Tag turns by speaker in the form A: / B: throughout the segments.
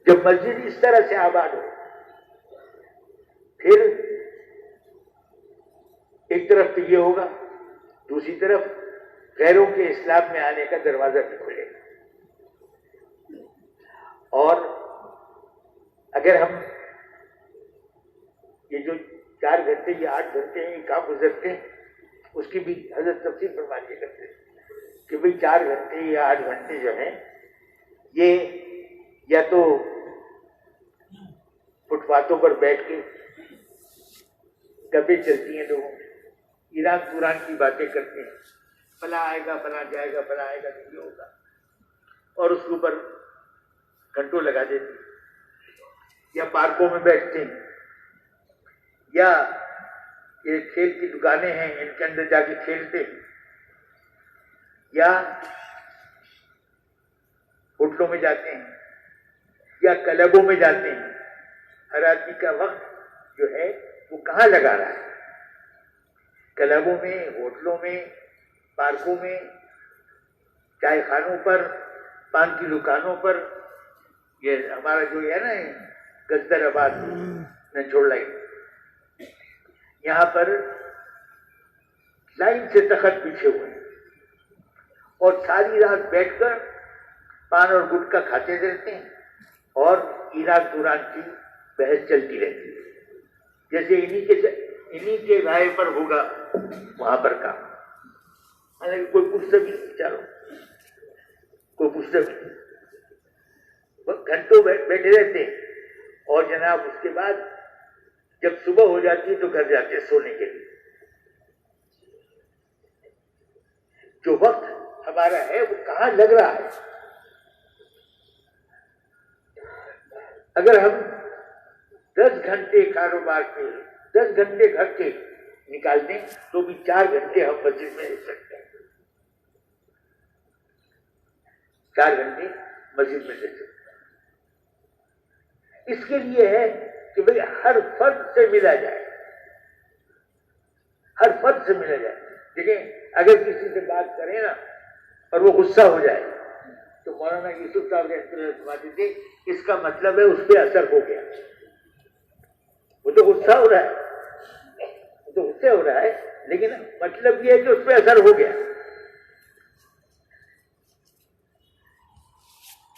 A: جب مسجد اس طرح سے آباد ہو، پھر ایک طرف تو یہ ہوگا، دوسری طرف غیروں کے اسلام میں آنے کا دروازہ بھی کھلے گا۔ اور اگر ہم یہ جو 4 گھنٹے یا 8 گھنٹے ہیں یہ کہاں گزرتے ہیں، اس کی بھی حضرت تفصیل فرما دیا کرتے ہیں کہ بھئی 4 گھنٹے یا 8 گھنٹے جو ہیں یہ یا تو فٹ پاتھوں پر بیٹھ کے گپیں چلتی ہیں، لوگوں ایران قرآن کی باتیں کرتے ہیں، فلاں آئے گا فلاں جائے گا فلاں آئے گا نہیں ہوگا، اور اس کے اوپر گھنٹوں لگا دیتے ہیں، یا پارکوں میں بیٹھتے ہیں، یا یہ کھیل کی دکانیں ہیں ان کے اندر جا کے کھیلتے ہیں، یا ہوٹلوں میں جاتے ہیں یا کلبوں میں جاتے ہیں۔ ہر آدمی کا وقت جو ہے وہ کہاں لگا رہا ہے؟ کلبوں میں، ہوٹلوں میں، پارکوں میں، چائے خانوں پر، پان کی دکانوں پر۔ یہ ہمارا جو ہے نا گزدر آباد میں چھوڑ لائن، یہاں پر لائن سے تخت بچھے ہوئے ہیں اور ساری رات بیٹھ کر پان اور گٹکا کھاتے رہتے ہیں اور ایران قرآن کی بحث چلتی رہتی ہے، جیسے انہی کے رائے پر ہوگا وہاں پر کام۔ حالانکہ کوئی پوچھتا بھی نہیں، چلو کوئی پوچھتا بھی نہیں، گھنٹوں بیٹھے رہتے ہیں، اور جناب اس کے بعد جب صبح ہو جاتی ہے تو گھر جاتے ہیں سونے کے لیے۔ جو وقت ہمارا ہے وہ کہاں لگ رہا ہے؟ اگر ہم 10 گھنٹے کاروبار کے، 10 گھنٹے گھر کے نکال دیں تو بھی 4 گھنٹے ہم مسجد میں رہ سکتے ہیں، 4 گھنٹے مسجد میں رہ سکتے ہیں۔ اس کے لیے ہے کہ بھئی ہر فرد سے ملا جائے، ہر فرد سے ملا جائے۔ دیکھیں اگر کسی سے بات کریں نا اور وہ غصہ ہو جائے تو مولانا یوسف صاحب رحمۃ اللہ فرماتے تھے اس کا مطلب ہے اس پہ اثر ہو گیا، وہ تو غصہ ہو رہا ہے، وہ تو غصہ ہو رہا ہے، لیکن مطلب یہ ہے کہ اس پہ اثر ہو گیا۔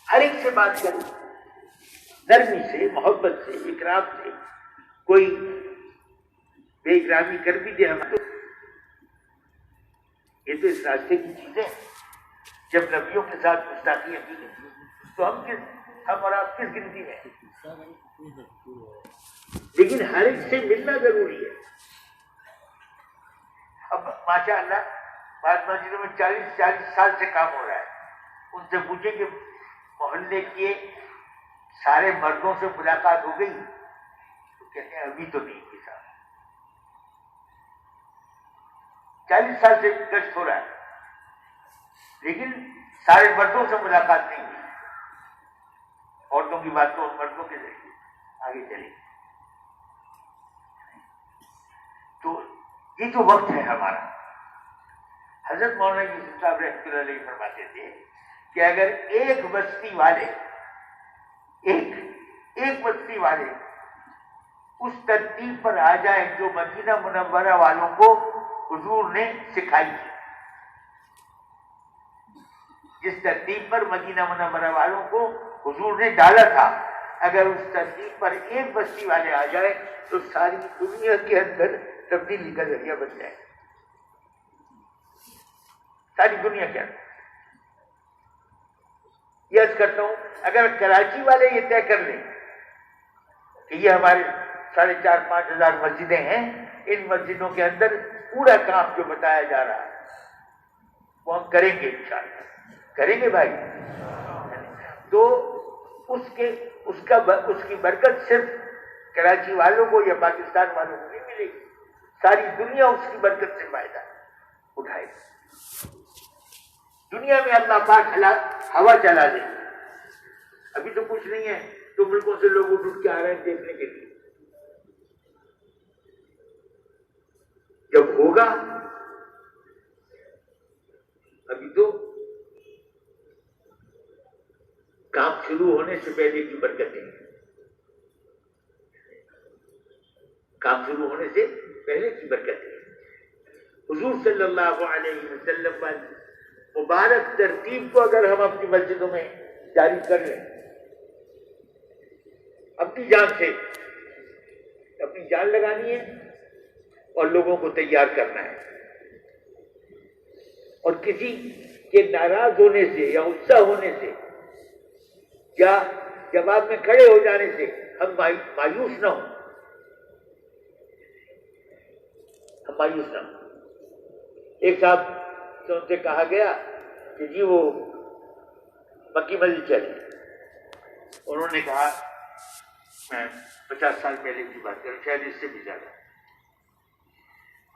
A: ہر ایک سے بات کریں، نرمی سے، محبت سے، اکرام سے۔ کوئی بے اکرامی کر بھی دے ہم تو یہ تو اس راستے کی چیزیں، جب نبیوں کے ساتھ گستاخی کی تو ہم اور آپ کس گنتی میں؟ لیکن ہر ایک سے ملنا ضروری ہے۔ اب ماشاء اللہ بعض مسجدوں میں 40 سال سے کام ہو رہا ہے، ان سے پوچھیں کہ محلے کے سارے مردوں سے ملاقات ہو گئی تو کہتے ہیں ابھی تو نہیں کی صاحب، 40 سال سے گشت ہو رہا ہے لیکن سارے مردوں سے ملاقات نہیں ہوئی۔ عورتوں کی بات تو مردوں کے ذریعے آگے چلے۔ تو یہ جو وقت ہے ہمارا، حضرت مولانا یوسف صاحب رحمۃ اللہ علیہ فرماتے تھے کہ اگر ایک بستی والے اس ترتیب پر آ جائیں جو مدینہ منورہ والوں کو حضور نے سکھائی تھی، جس ترتیب پر مدینہ منورہ والوں کو حضور نے ڈالا تھا، اگر اس ترتیب پر ایک بستی والے آ جائیں تو ساری دنیا کے اندر تبدیلی کا ذریعہ بن جائے، ساری دنیا کے اندر۔ یہ عرض کرتا ہوں اگر کراچی والے یہ طے کر لیں کہ یہ ہمارے 4,500 ہزار مسجدیں ہیں، ان مسجدوں کے اندر پورا کام جو بتایا جا رہا ہے وہ ہم کریں گے انشاءاللہ، کریں گے بھائی، تو اس کی برکت صرف کراچی والوں کو یا پاکستان والوں کو نہیں ملے گی، ساری دنیا اس کی برکت سے فائدہ اٹھائے گی۔ دنیا میں اللہ پاک ہوا چلا دے، ابھی تو کچھ نہیں ہے تو ملکوں سے لوگ اٹھ کے آ رہے ہیں دیکھنے کے لیے، جب ہوگا ابھی تو کام شروع ہونے سے پہلے کی برکتیں، کام شروع ہونے سے پہلے کی برکتیں، حضور صلی اللہ علیہ وسلم والی مبارک ترتیب کو اگر ہم اپنی مسجدوں میں جاری کر لیں، اپنی جان سے اپنی جان لگانی ہے اور لوگوں کو تیار کرنا ہے، اور کسی کے ناراض ہونے سے یا غصہ ہونے سے یا جواب میں کھڑے ہو جانے سے ہم مایوس نہ ہوں، ہم مایوس نہ ہوں۔ ایک صاحب سے ان سے کہا گیا کہ جی وہ مکی مسجد چلی، انہوں نے کہا میں 50 سال پہلے کی بات کروں، شاید اس سے بھی زیادہ،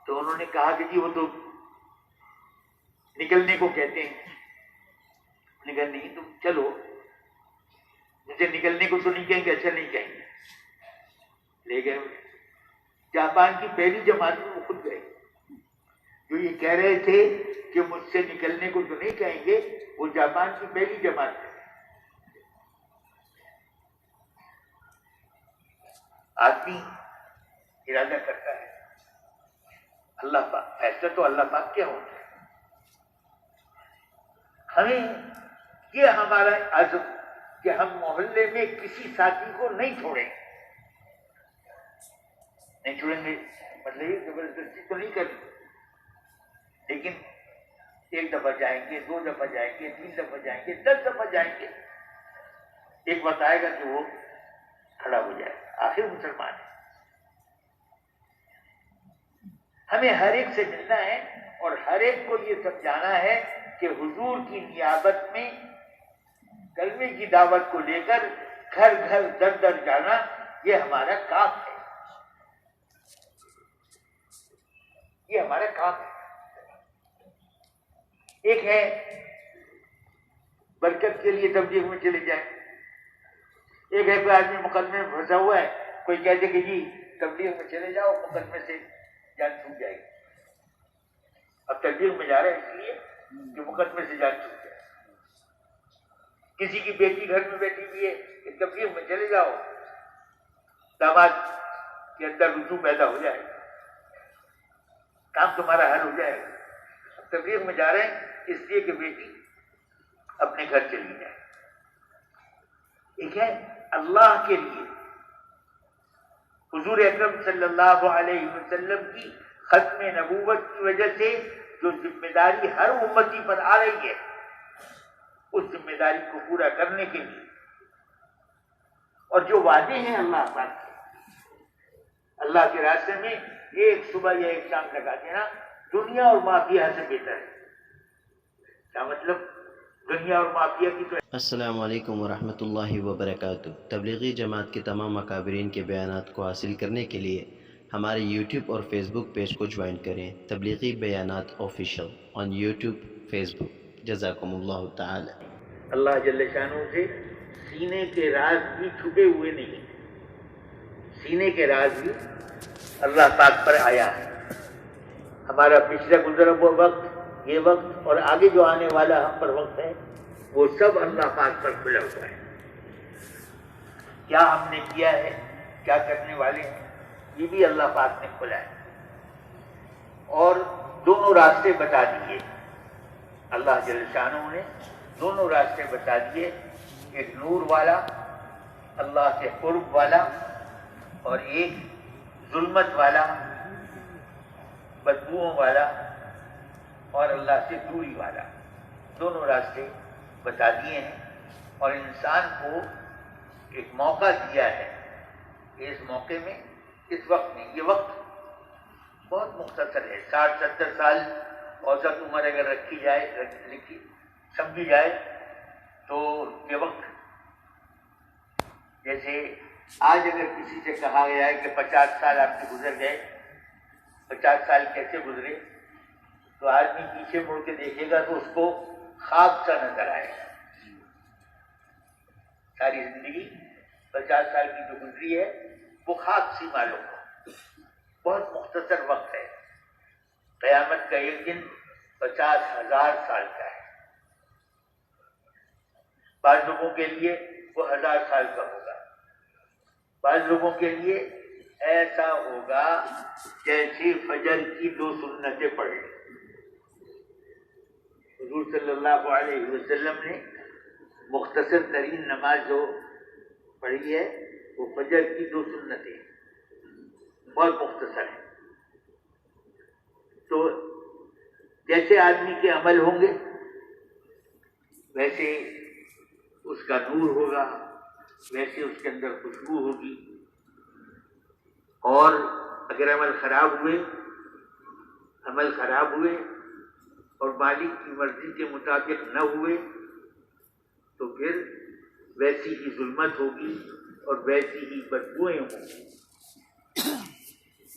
A: تو انہوں نے کہا کہ جی وہ تو نکلنے کو کہتے ہیں۔ میں نے کہا نہیں تم چلو، مجھے نکلنے کو تو نہیں کہیں گے، اچھا نہیں کہیں گے، لے گئے۔ جاپان کی پہلی جماعت میں وہ خود گئے، جو یہ کہہ رہے تھے کہ مجھ سے نکلنے کو تو نہیں کہیں گے، وہ جاپان کی پہلی جماعت ہے۔ آدمی ارادہ کرتا ہے، اللہ پاک فیصلہ تو اللہ پاک کیا ہوتا ہے۔ ہمیں یہ ہمارا عزم کہ ہم محلے میں کسی ساتھی کو نہیں چھوڑیں گے، نہیں چھوڑیں گے مطلب یہ زبردستی تو نہیں کریں گے، لیکن 1 دفعہ جائیں گے، 2 دفعہ جائیں گے، 3 دفعہ جائیں گے، 10 دفعہ جائیں گے، ایک وقت آئے گا کہ وہ کھڑا ہو جائے گا، آخر مسلمان ہے۔ ہمیں ہر ایک سے ملنا ہے اور ہر ایک کو یہ سمجھانا ہے کہ حضور کی نیابت میں کلمے کی دعوت کو لے کر گھر گھر در در جانا یہ ہمارا کام ہے، یہ ہمارا کام ہے۔ ایک ہے برکت کے لیے تبلیغ میں چلے جائیں، ایک ہے کوئی آدمی مقدمے میں پھنسا ہوا ہے، کوئی کہتے کہ جی تبلیغ میں چلے جاؤ مقدمے سے جان چھوٹ جائے گی۔ اب تبلیغ میں جا رہے ہیں اس لیے کہ مقدمے سے جان چھوٹ جائے۔ کسی کی بیٹی گھر میں بیٹھی ہوئی ہے کہ تبلیغ میں چلے جاؤ، داماد کے اندر رجوع پیدا ہو جائے گا، کام تمہارا حل ہو جائے گا۔ اب تبلیغ میں جا رہے ہیں اس لیے کہ بیٹی اپنے گھر چلی جائے۔ ایک ہے اللہ کے لیے، حضور اکرم صلی اللہ علیہ وسلم کی ختم نبوت کی وجہ سے جو ذمہ داری ہر امتی پر آ رہی ہے، اس ذمہ داری کو پورا کرنے کے لیے، اور جو وعدے ہیں اللہ پاک کے، اللہ کے راستے میں ایک صبح یا ایک شام لگا دینا دنیا اور مافیا سے بہتر ہے۔ کیا مطلب؟ دنیا اور مافیا کی تو
B: السلام علیکم ورحمۃ اللہ وبرکاتہ۔ تبلیغی جماعت کے تمام مکابرین کے بیانات کو حاصل کرنے کے لیے ہمارے یوٹیوب اور فیس بک پیج کو جوائن کریں، تبلیغی بیانات آفیشیل آن یوٹیوب فیس بک۔ جزاکم اللہ تعالی۔
A: اللہ جل شانہ سے سینے کے راز بھی چھپے ہوئے نہیں، سینے کے راز بھی اللہ پاک پر آیا ہے۔ ہمارا پچھلا گزرا ہوا وقت، یہ وقت اور آگے جو آنے والا ہم پر وقت ہے، وہ سب اللہ پاک پر کھلا ہوا ہے۔ کیا ہم نے کیا ہے، کیا کرنے والے ہیں، یہ بھی اللہ پاک نے کھلا ہے۔ اور دونوں راستے بتا دیے اللہ جل شانہ نے، دونوں راستے بتا دیے، ایک نور والا اللہ سے قرب والا اور ایک ظلمت والا بدبوؤں والا اور اللہ سے دوری والا، دونوں راستے بتا دیے ہیں۔ اور انسان کو ایک موقع دیا ہے کہ اس موقع میں، اس وقت میں، یہ وقت بہت مختصر ہے، 60-70 سال اوسط عمر اگر رکھی جائے، سمجھی جائے تو یہ وقت، جیسے آج اگر کسی سے کہا گیا ہے کہ 50 سال آپ کے گزر گئے، 50 سال کیسے گزرے، تو آدمی پیچھے مڑ کے دیکھے گا تو اس کو خواب سا نظر آئے گا۔ ساری زندگی 50 سال کی جو گزری ہے وہ خواب سی معلوم ہو، بہت مختصر وقت ہے۔ قیامت کا ایک دن 50,000 سال کا ہے۔ بعض لوگوں کے لیے وہ 1000 سال کا ہوگا، بعض لوگوں کے لیے ایسا ہوگا جیسے فجر کی 2 سنتیں پڑھ لی۔ حضور صلی اللہ علیہ وسلم نے مختصر ترین نماز جو پڑھی ہے وہ فجر کی 2 سنتیں، بہت مختصر ہے۔ تو جیسے آدمی کے عمل ہوں گے ویسے اس کا نور ہوگا، ویسے اس کے اندر خوشبو ہوگی، اور اگر عمل خراب ہوئے اور مالک کی مرضی کے مطابق نہ ہوئے تو پھر ویسی ہی ظلمت ہوگی اور ویسی ہی بدبوئیں ہوں گی۔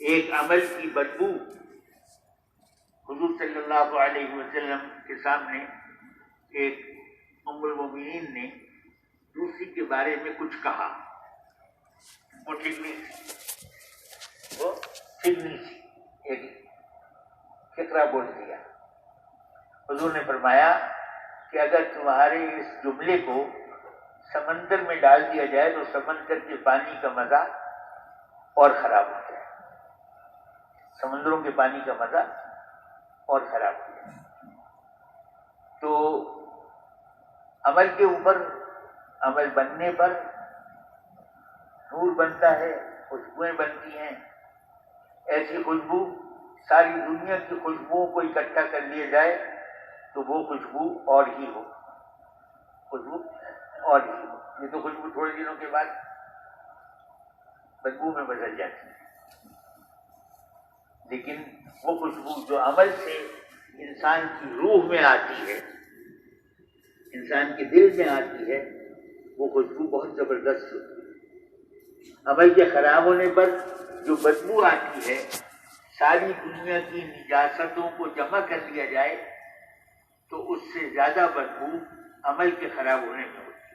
A: ایک عمل کی بدبو حضور صلی اللہ علیہ وسلم کے سامنے ایک ام المؤمنین نے دوسری کے بارے میں کچھ کہا، وہ ٹھیک نہیں تھی، ایک فقرہ بول دیا۔ حضور نے فرمایا کہ اگر تمہارے اس جملے کو سمندر میں ڈال دیا جائے تو سمندر کے پانی کا مزہ اور خراب ہو جائے، سمندروں کے پانی کا مزہ اور خراب ہو جائے۔ تو عمل کے اوپر، عمل بننے پر نور بنتا ہے، خوشبوئیں بنتی ہیں۔ ایسی خوشبو ساری دنیا کی خوشبوؤں کو اکٹھا کر لیا جائے تو وہ خوشبو اور ہی ہو، خوشبو اور ہی ہو۔ یہ تو خوشبو تھوڑے دنوں کے بعد بدبو میں بدل جاتی ہے، لیکن وہ خوشبو جو عمل سے انسان کی روح میں آتی ہے، انسان کے دل میں آتی ہے، وہ خوشبو بہت زبردست ہوتی ہے۔ عمل کے خراب ہونے پر جو بدبو آتی ہے، ساری دنیا کی نجاستوں کو جمع کر لیا جائے تو اس سے زیادہ بدبو عمل کے خراب ہونے میں ہوتی ہے،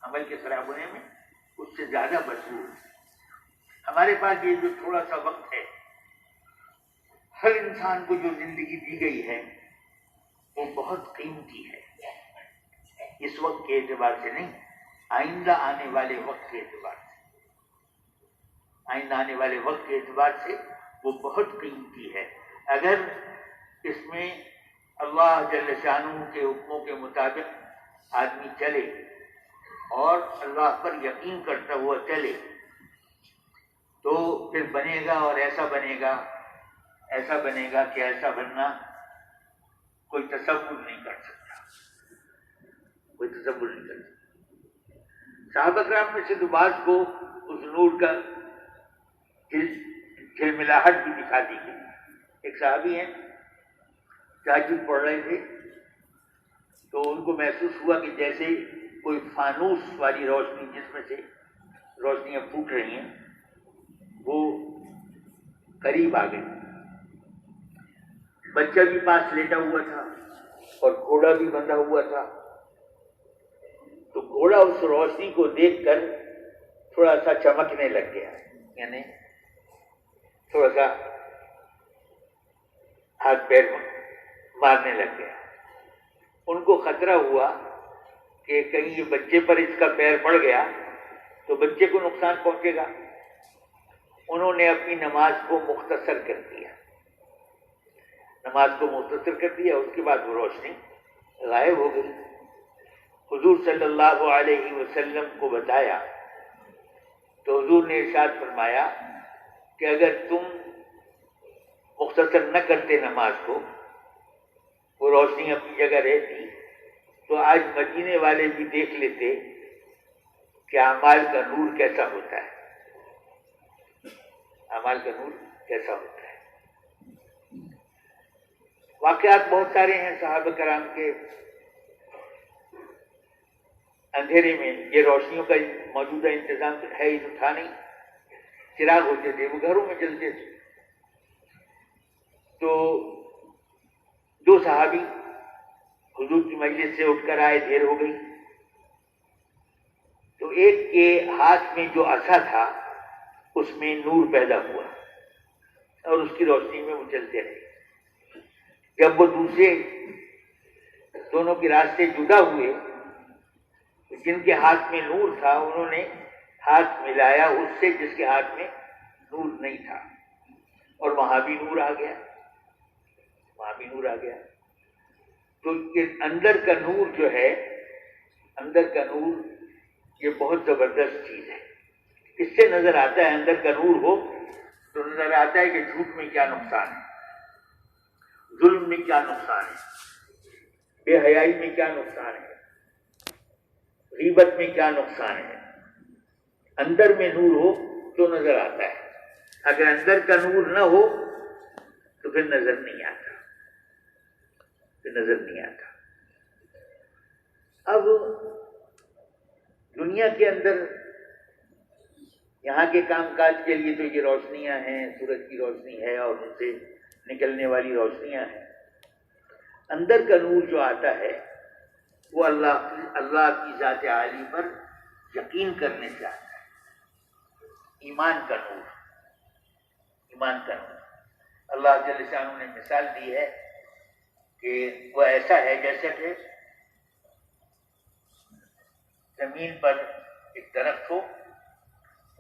A: عمل کے خراب ہونے میں اس سے زیادہ بدبو ہوتی ہے۔ ہمارے پاس یہ جو تھوڑا سا وقت ہے، ہر انسان کو جو زندگی دی گئی ہے وہ بہت قیمتی ہے، اس وقت کے اعتبار سے نہیں، آئندہ آنے والے وقت کے اعتبار سے، آئندہ آنے والے وقت کے اعتبار سے وہ بہت قیمتی ہے۔ اگر اس میں اللہ جل شانہ کے حکموں کے مطابق آدمی چلے اور اللہ پر یقین کرتا ہوا چلے تو پھر بنے گا، اور ایسا بنے گا کہ ایسا بننا کوئی تصور نہیں کر سکتا، کوئی تصور نہیں کر سکتا۔ صحابہ کرام میں سے تو بعض کو اس نور کا جھلملاہٹ بھی دکھا دی گئی۔ ایک صحابی ہیں، تہجد پڑھ رہے تھے تو ان کو محسوس ہوا کہ جیسے کوئی فانوس والی روشنی، جس میں سے روشنیاں پھوٹ رہی ہیں، وہ قریب آ گئی۔ بچہ بھی پاس لیٹا ہوا تھا اور گھوڑا بھی بندھا ہوا تھا، تو گھوڑا اس روشنی کو دیکھ کر تھوڑا سا چمکنے لگ گیا، یعنی تھوڑا سا ہاتھ پیر مارنے لگ گیا۔ ان کو خطرہ ہوا کہ کہیں یہ بچے پر اس کا پیر پڑ گیا تو بچے کو نقصان پہنچے گا۔ انہوں نے اپنی نماز کو مختصر کر دیا، اس کے بعد وہ روشنی غائب ہو گئی۔ حضور صلی اللہ علیہ وسلم کو بتایا تو حضور نے ارشاد فرمایا کہ اگر تم مختصر نہ کرتے نماز کو، وہ روشنی اپنی جگہ رہتی، تو آج مدینے والے بھی دیکھ لیتے کہ اعمال کا نور کیسا ہوتا ہے، اعمال کا نور کیسا ہوتا ہے۔ واقعات بہت سارے ہیں صحابہ کرام کے۔ اندھیرے میں یہ روشنیوں کا موجودہ انتظام ہے ہی تو تھا نہیں، چراغ ہوتے تھے، وہ گھروں میں جلتے تھے۔ تو دو صحابی حضور کی مجلس سے اٹھ کر آئے، دیر ہو گئی، تو ایک کے ہاتھ میں جو عصا تھا اس میں نور پیدا ہوا اور اس کی روشنی میں وہ چلتے رہے۔ جب وہ دوسرے دونوں کے راستے جدا ہوئے جن کے ہاتھ میں نور تھا انہوں نے ہاتھ ملایا اس سے جس کے ہاتھ میں نور نہیں تھا، اور وہاں بھی نور آ گیا، وہاں بھی نور آ گیا۔ تو یہ اندر کا نور جو ہے، اندر کا نور یہ بہت زبردست چیز ہے۔ اس سے نظر آتا ہے، اندر کا نور ہو تو نظر آتا ہے کہ جھوٹ میں کیا نقصان ہے، ظلم میں کیا نقصان ہے، بے حیائی میں کیا نقصان ہے، غیبت میں کیا نقصان ہے۔ اندر میں نور ہو تو نظر آتا ہے، اگر اندر کا نور نہ ہو تو پھر نظر نہیں آتا، پھر نظر نہیں آتا۔ اب دنیا کے اندر یہاں کے کام کاج کے لیے تو یہ روشنیاں ہیں، سورج کی روشنی ہے اور ان سے نکلنے والی روشنیاں ہیں۔ اندر کا نور جو آتا ہے وہ اللہ کی ذات عالی پر یقین کرنے سے آتا ہے، ایمان کا نور، ایمان کا نور۔ اللہ جل شانہ نے مثال دی ہے کہ وہ ایسا ہے جیسے کہ زمین پر ایک درخت ہو،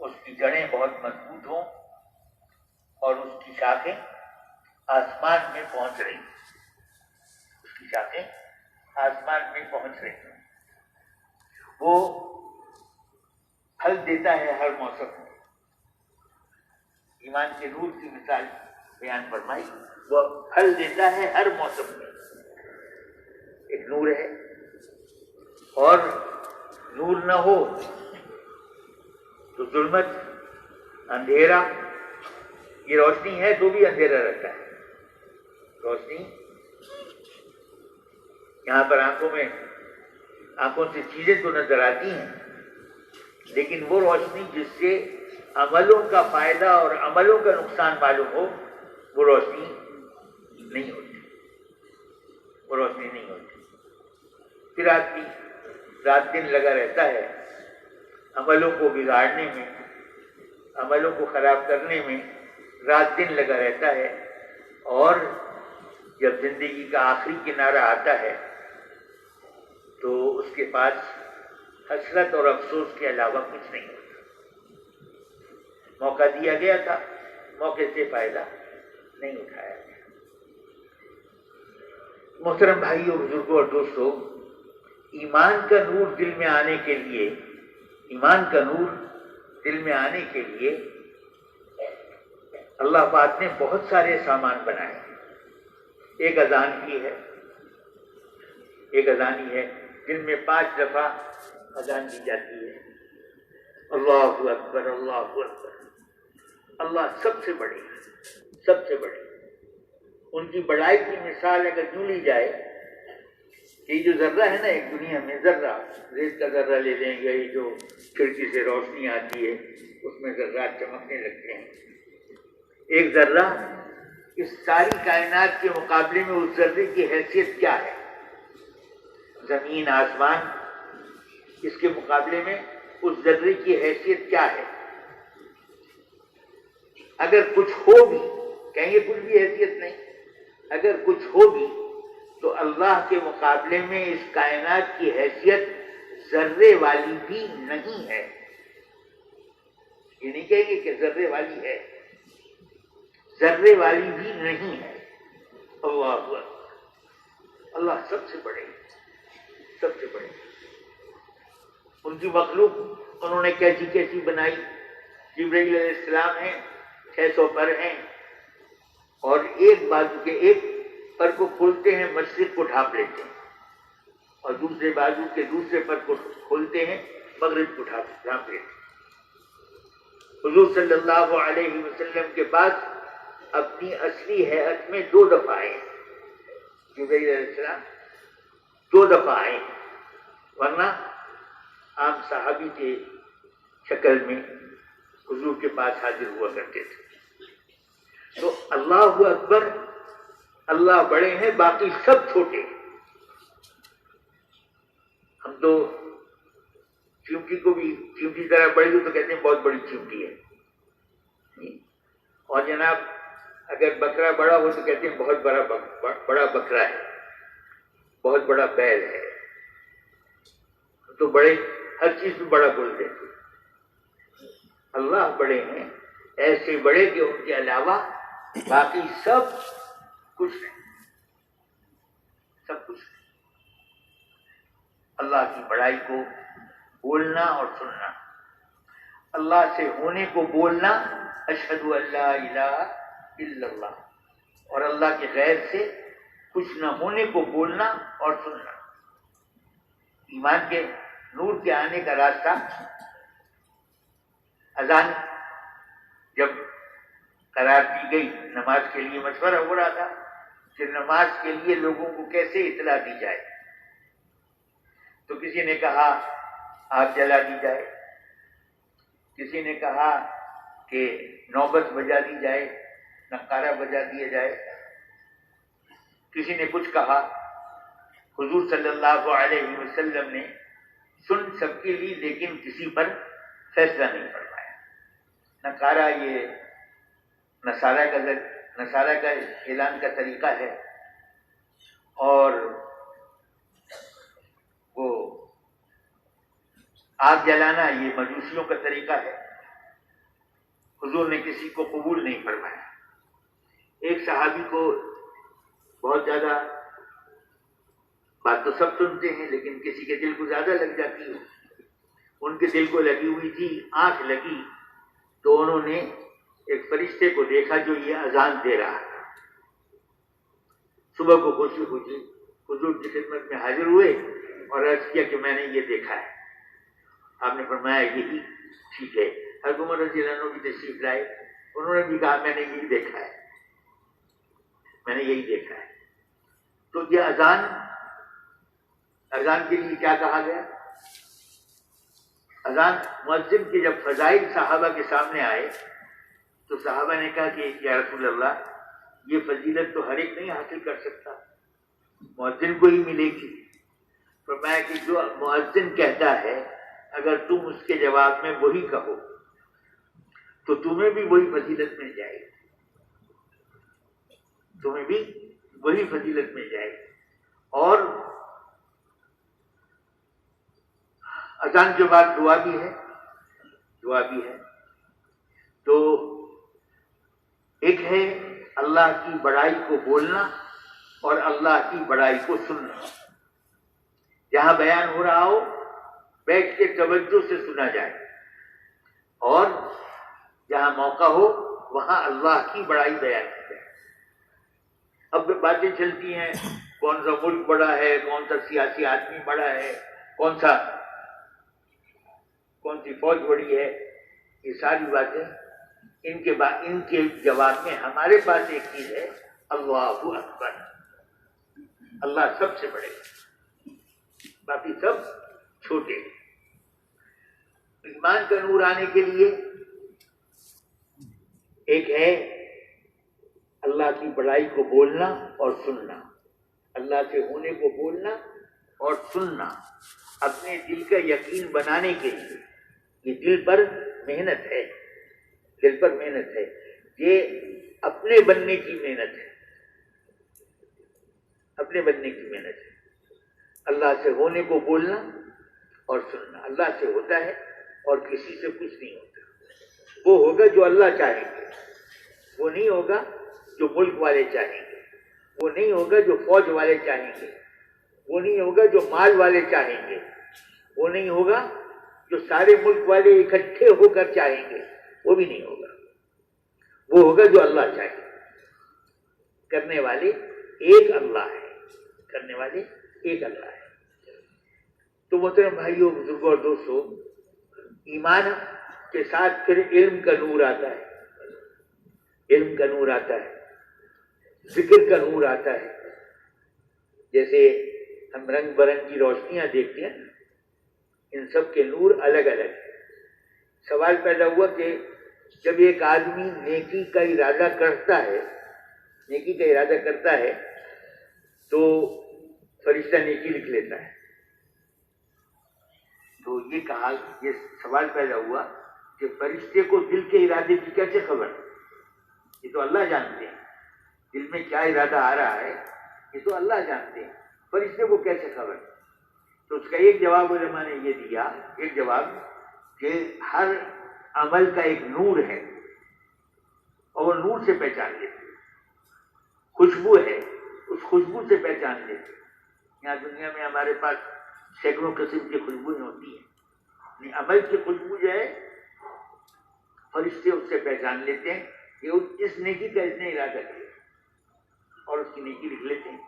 A: اس کی جڑیں بہت مضبوط ہوں اور اس کی شاخیں آسمان میں پہنچ رہی ہیں، اس کی شاخیں آسمان میں پہنچ رہی ہیں۔ وہ پھل دیتا ہے ہر موسم میں۔ ایمان کے نور کی مثال بیان فرمائی، وہ پھل دیتا ہے ہر موسم میں، ایک نور ہے۔ اور نور نہ ہو تو ظلمت، اندھیرا، یہ روشنی ہے تو بھی اندھیرا رہتا ہے۔ روشنی یہاں پر آنکھوں سے چیزیں تو نظر آتی ہیں، لیکن وہ روشنی جس سے عملوں کا فائدہ اور عملوں کا نقصان معلوم ہو، وہ روشنی نہیں ہوتی، وہ روشنی نہیں ہوتی۔ پھر آدمی رات دن لگا رہتا ہے عملوں کو بگاڑنے میں، عملوں کو خراب کرنے میں رات دن لگا رہتا ہے، اور جب زندگی کا آخری کنارہ آتا ہے تو اس کے پاس حسرت اور افسوس کے علاوہ کچھ نہیں ہوتا۔ موقع دیا گیا تھا، موقع سے فائدہ نہیں اٹھایا گیا۔ محترم بھائیوں، بزرگوں اور دوستوں، ایمان کا نور دل میں آنے کے لیے، ایمان کا نور دل میں آنے کے لیے اللہ پاک نے بہت سارے سامان بنائے ہیں۔ ایک اذان کی ہے، ایک اذان ہی ہے، دن میں 5 دفعہ اذان دی جاتی ہے۔ اللہ اکبر، اللہ اکبر، اللہ سب سے بڑے، سب سے بڑے۔ ان کی بڑائی کی مثال اگر یوں لی جائے کہ یہ جو ذرہ ہے نا، ایک دنیا میں ذرہ، ریت کا ذرہ لے لیں گے، یہ جو کھڑکی سے روشنی آتی ہے اس میں ذرات چمکنے لگتے ہیں، ایک ذرہ اس ساری کائنات کے مقابلے میں اس ذرے کی حیثیت کیا ہے؟ زمین، آسمان، اس کے مقابلے میں اس ذرے کی حیثیت کیا ہے؟ اگر کچھ ہو بھی، کہیں گے کچھ بھی حیثیت نہیں، اگر کچھ ہو بھی تو اللہ کے مقابلے میں اس کائنات کی حیثیت ذرے والی بھی نہیں ہے۔ یہ نہیں کہیں گے کہ ذرے والی ہے، ذرے والی بھی نہیں ہے۔ اللہ اکبر، اللہ سب سے بڑے، سب سے بڑے۔ ان کی مخلوق انہوں نے کیسی کیسی بنائی۔ جبرائیل علیہ السلام ہیں، 600 پر ہیں، اور ایک بازو کے ایک پر کو کھولتے ہیں، مشرق کو ڈھانپ لیتے ہیں، اور دوسرے بازو کے دوسرے پر کو کھولتے ہیں، مغرب کو ڈھانپ لیتے ہیں۔ حضور صلی اللہ علیہ وسلم کے پاس اپنی اصلی حیت میں 2 دفعہ آئے ہیں، جبرائیل علیہ السلام 2 دفعہ آئے ہیں، ورنہ عام صحابی کے شکل میں حضور کے پاس حاضر ہوا کرتے تھے۔ تو اللہ اکبر، اللہ بڑے ہیں، باقی سب چھوٹے ہیں۔ ہم تو چیونٹی کو بھی، چیونٹی ذرا بڑی ہو تو کہتے ہیں بہت بڑی چیونٹی ہے، اور جناب اگر بکرا بڑا ہو تو کہتے ہیں بہت بڑا بکرا ہے، بہت بڑا بیل ہے۔ تو بڑے ہر چیز میں بڑا بول دیتے. اللہ بڑے ہیں، ایسے بڑے کہ ان کے علاوہ باقی سب کچھ نہیں، سب کچھ نہیں. اللہ کی بڑائی کو بولنا اور سننا، اللہ سے ہونے کو بولنا اشہد ان لا الہ الا اللہ، اور اللہ کے غیر سے کچھ نہ ہونے کو بولنا اور سننا. ایمان کے نور کے آنے کا راستہ اذان جب قرار دی گئی، نماز کے لیے مشورہ ہو رہا تھا کہ نماز کے لیے لوگوں کو کیسے اطلاع دی جائے. تو کسی نے کہا آگ جلا دی جائے، کسی نے کہا کہ نوبت بجا دی جائے، نقارہ بجا دیا جائے، کسی نے کچھ کہا. حضور صلی اللہ علیہ وسلم نے سن سب کی لی لیکن کسی پر فیصلہ نہیں فرمایا. نقارہ یہ نصارہ کا اعلان کا طریقہ ہے، اور وہ آگ جلانا یہ مجوسیوں کا طریقہ ہے. حضور نے کسی کو قبول نہیں فرمایا. ایک صحابی کو بہت زیادہ بات تو سب سنتے ہیں لیکن کسی کے دل کو زیادہ لگ جاتی ہے. ان کے دل کو لگی ہوئی تھی، آنکھ لگی، تو انہوں نے ایک فرشتے کو دیکھا جو یہ اذان دے رہا تھا. صبح کو خوشی خوشی حضور کی خدمت میں حاضر ہوئے اور عرض کیا کہ میں نے یہ دیکھا ہے. آپ نے فرمایا یہی ٹھیک ہے. حضرت عمر رضی اللہ عنہ کی تشریف لائے، انہوں نے بھی کہا میں نے یہی دیکھا ہے، میں نے یہی دیکھا ہے. تو یہ اذان کے لیے کیا کہا گیا؟ اذان مؤذن کے جب فضائل صحابہ کے سامنے آئے تو صحابہ نے کہا کہ یا رسول اللہ یہ فضیلت تو ہر ایک نہیں حاصل کر سکتا، مؤذن کو ہی ملے گی. فرمایا کہ جو مؤذن کہتا ہے اگر تم اس کے جواب میں وہی کہو تو تمہیں بھی وہی فضیلت مل جائے گی، تمہیں بھی وہی فضیلت مل جائے گی. اور اذان کے بعد دعا بھی ہے. تو ایک ہے اللہ کی بڑائی کو بولنا اور اللہ کی بڑائی کو سننا. جہاں بیان ہو رہا ہو بیٹھ کے توجہ سے سنا جائے، اور جہاں موقع ہو وہاں اللہ کی بڑائی بیان کی جائے. اب باتیں چلتی ہیں کون سا ملک بڑا ہے، کون سا سیاسی آدمی بڑا ہے، کون سی فوج بڑی ہے. یہ ساری باتیں ان کے جواب میں ہمارے پاس ایک چیز ہے، اللہ اکبر. اللہ سب سے بڑے، باقی سب چھوٹے. ایمان کا نور آنے کے لیے ایک ہے اللہ کی بڑائی کو بولنا اور سننا، اللہ سے ہونے کو بولنا اور سننا. اپنے دل کا یقین بنانے کے لیے یہ دل پر محنت ہے، یہ اپنے بننے کی محنت ہے، اللہ سے ہونے کو بولنا اور سننا. اللہ سے ہوتا ہے اور کسی سے کچھ نہیں ہوتا. وہ ہوگا جو اللہ چاہیں گے، وہ نہیں ہوگا جو ملک والے چاہیں گے، وہ نہیں ہوگا جو فوج والے چاہیں گے، وہ نہیں ہوگا جو مال والے چاہیں گے، وہ نہیں ہوگا جو سارے ملک والے اکٹھے ہو کر چاہیں گے، وہ بھی نہیں ہوگا. وہ ہوگا جو اللہ چاہے. کرنے والے ایک اللہ ہے، تو محترم بھائیوں، بزرگوں اور دوستوں، ایمان کے ساتھ پھر علم کا نور آتا ہے، ذکر کا نور آتا ہے. جیسے ہم رنگ برنگ کی روشنیاں دیکھتے ہیں، ان سب کے نور الگ الگ ہیں. سوال پیدا ہوا کہ جب ایک آدمی نیکی کا ارادہ کرتا ہے تو فرشتہ نیکی لکھ لیتا ہے. تو یہ سوال پیدا ہوا کہ فرشتے کو دل کے ارادے کی کیسے خبر؟ یہ تو اللہ جانتے ہیں، دل میں کیا ارادہ آ رہا ہے یہ تو اللہ جانتے ہیں، فرشتے کو کیسے خبر؟ تو اس کا ایک جواب علماء نے یہ دیا، ایک جواب کہ ہر عمل کا ایک نور ہے اور وہ نور سے پہچان لیتے، خوشبو ہے اس خوشبو سے پہچان لیتے۔ یہاں دنیا میں ہمارے پاس سینکڑوں قسم کی خوشبوئیں ہوتی ہیں، عمل کی خوشبو جو ہے فرشتے اس سے پہچان لیتے ہیں کہ اس نیکی کا اس نے ارادہ کیا اور اس کی نیکی لکھ لیتے ہیں۔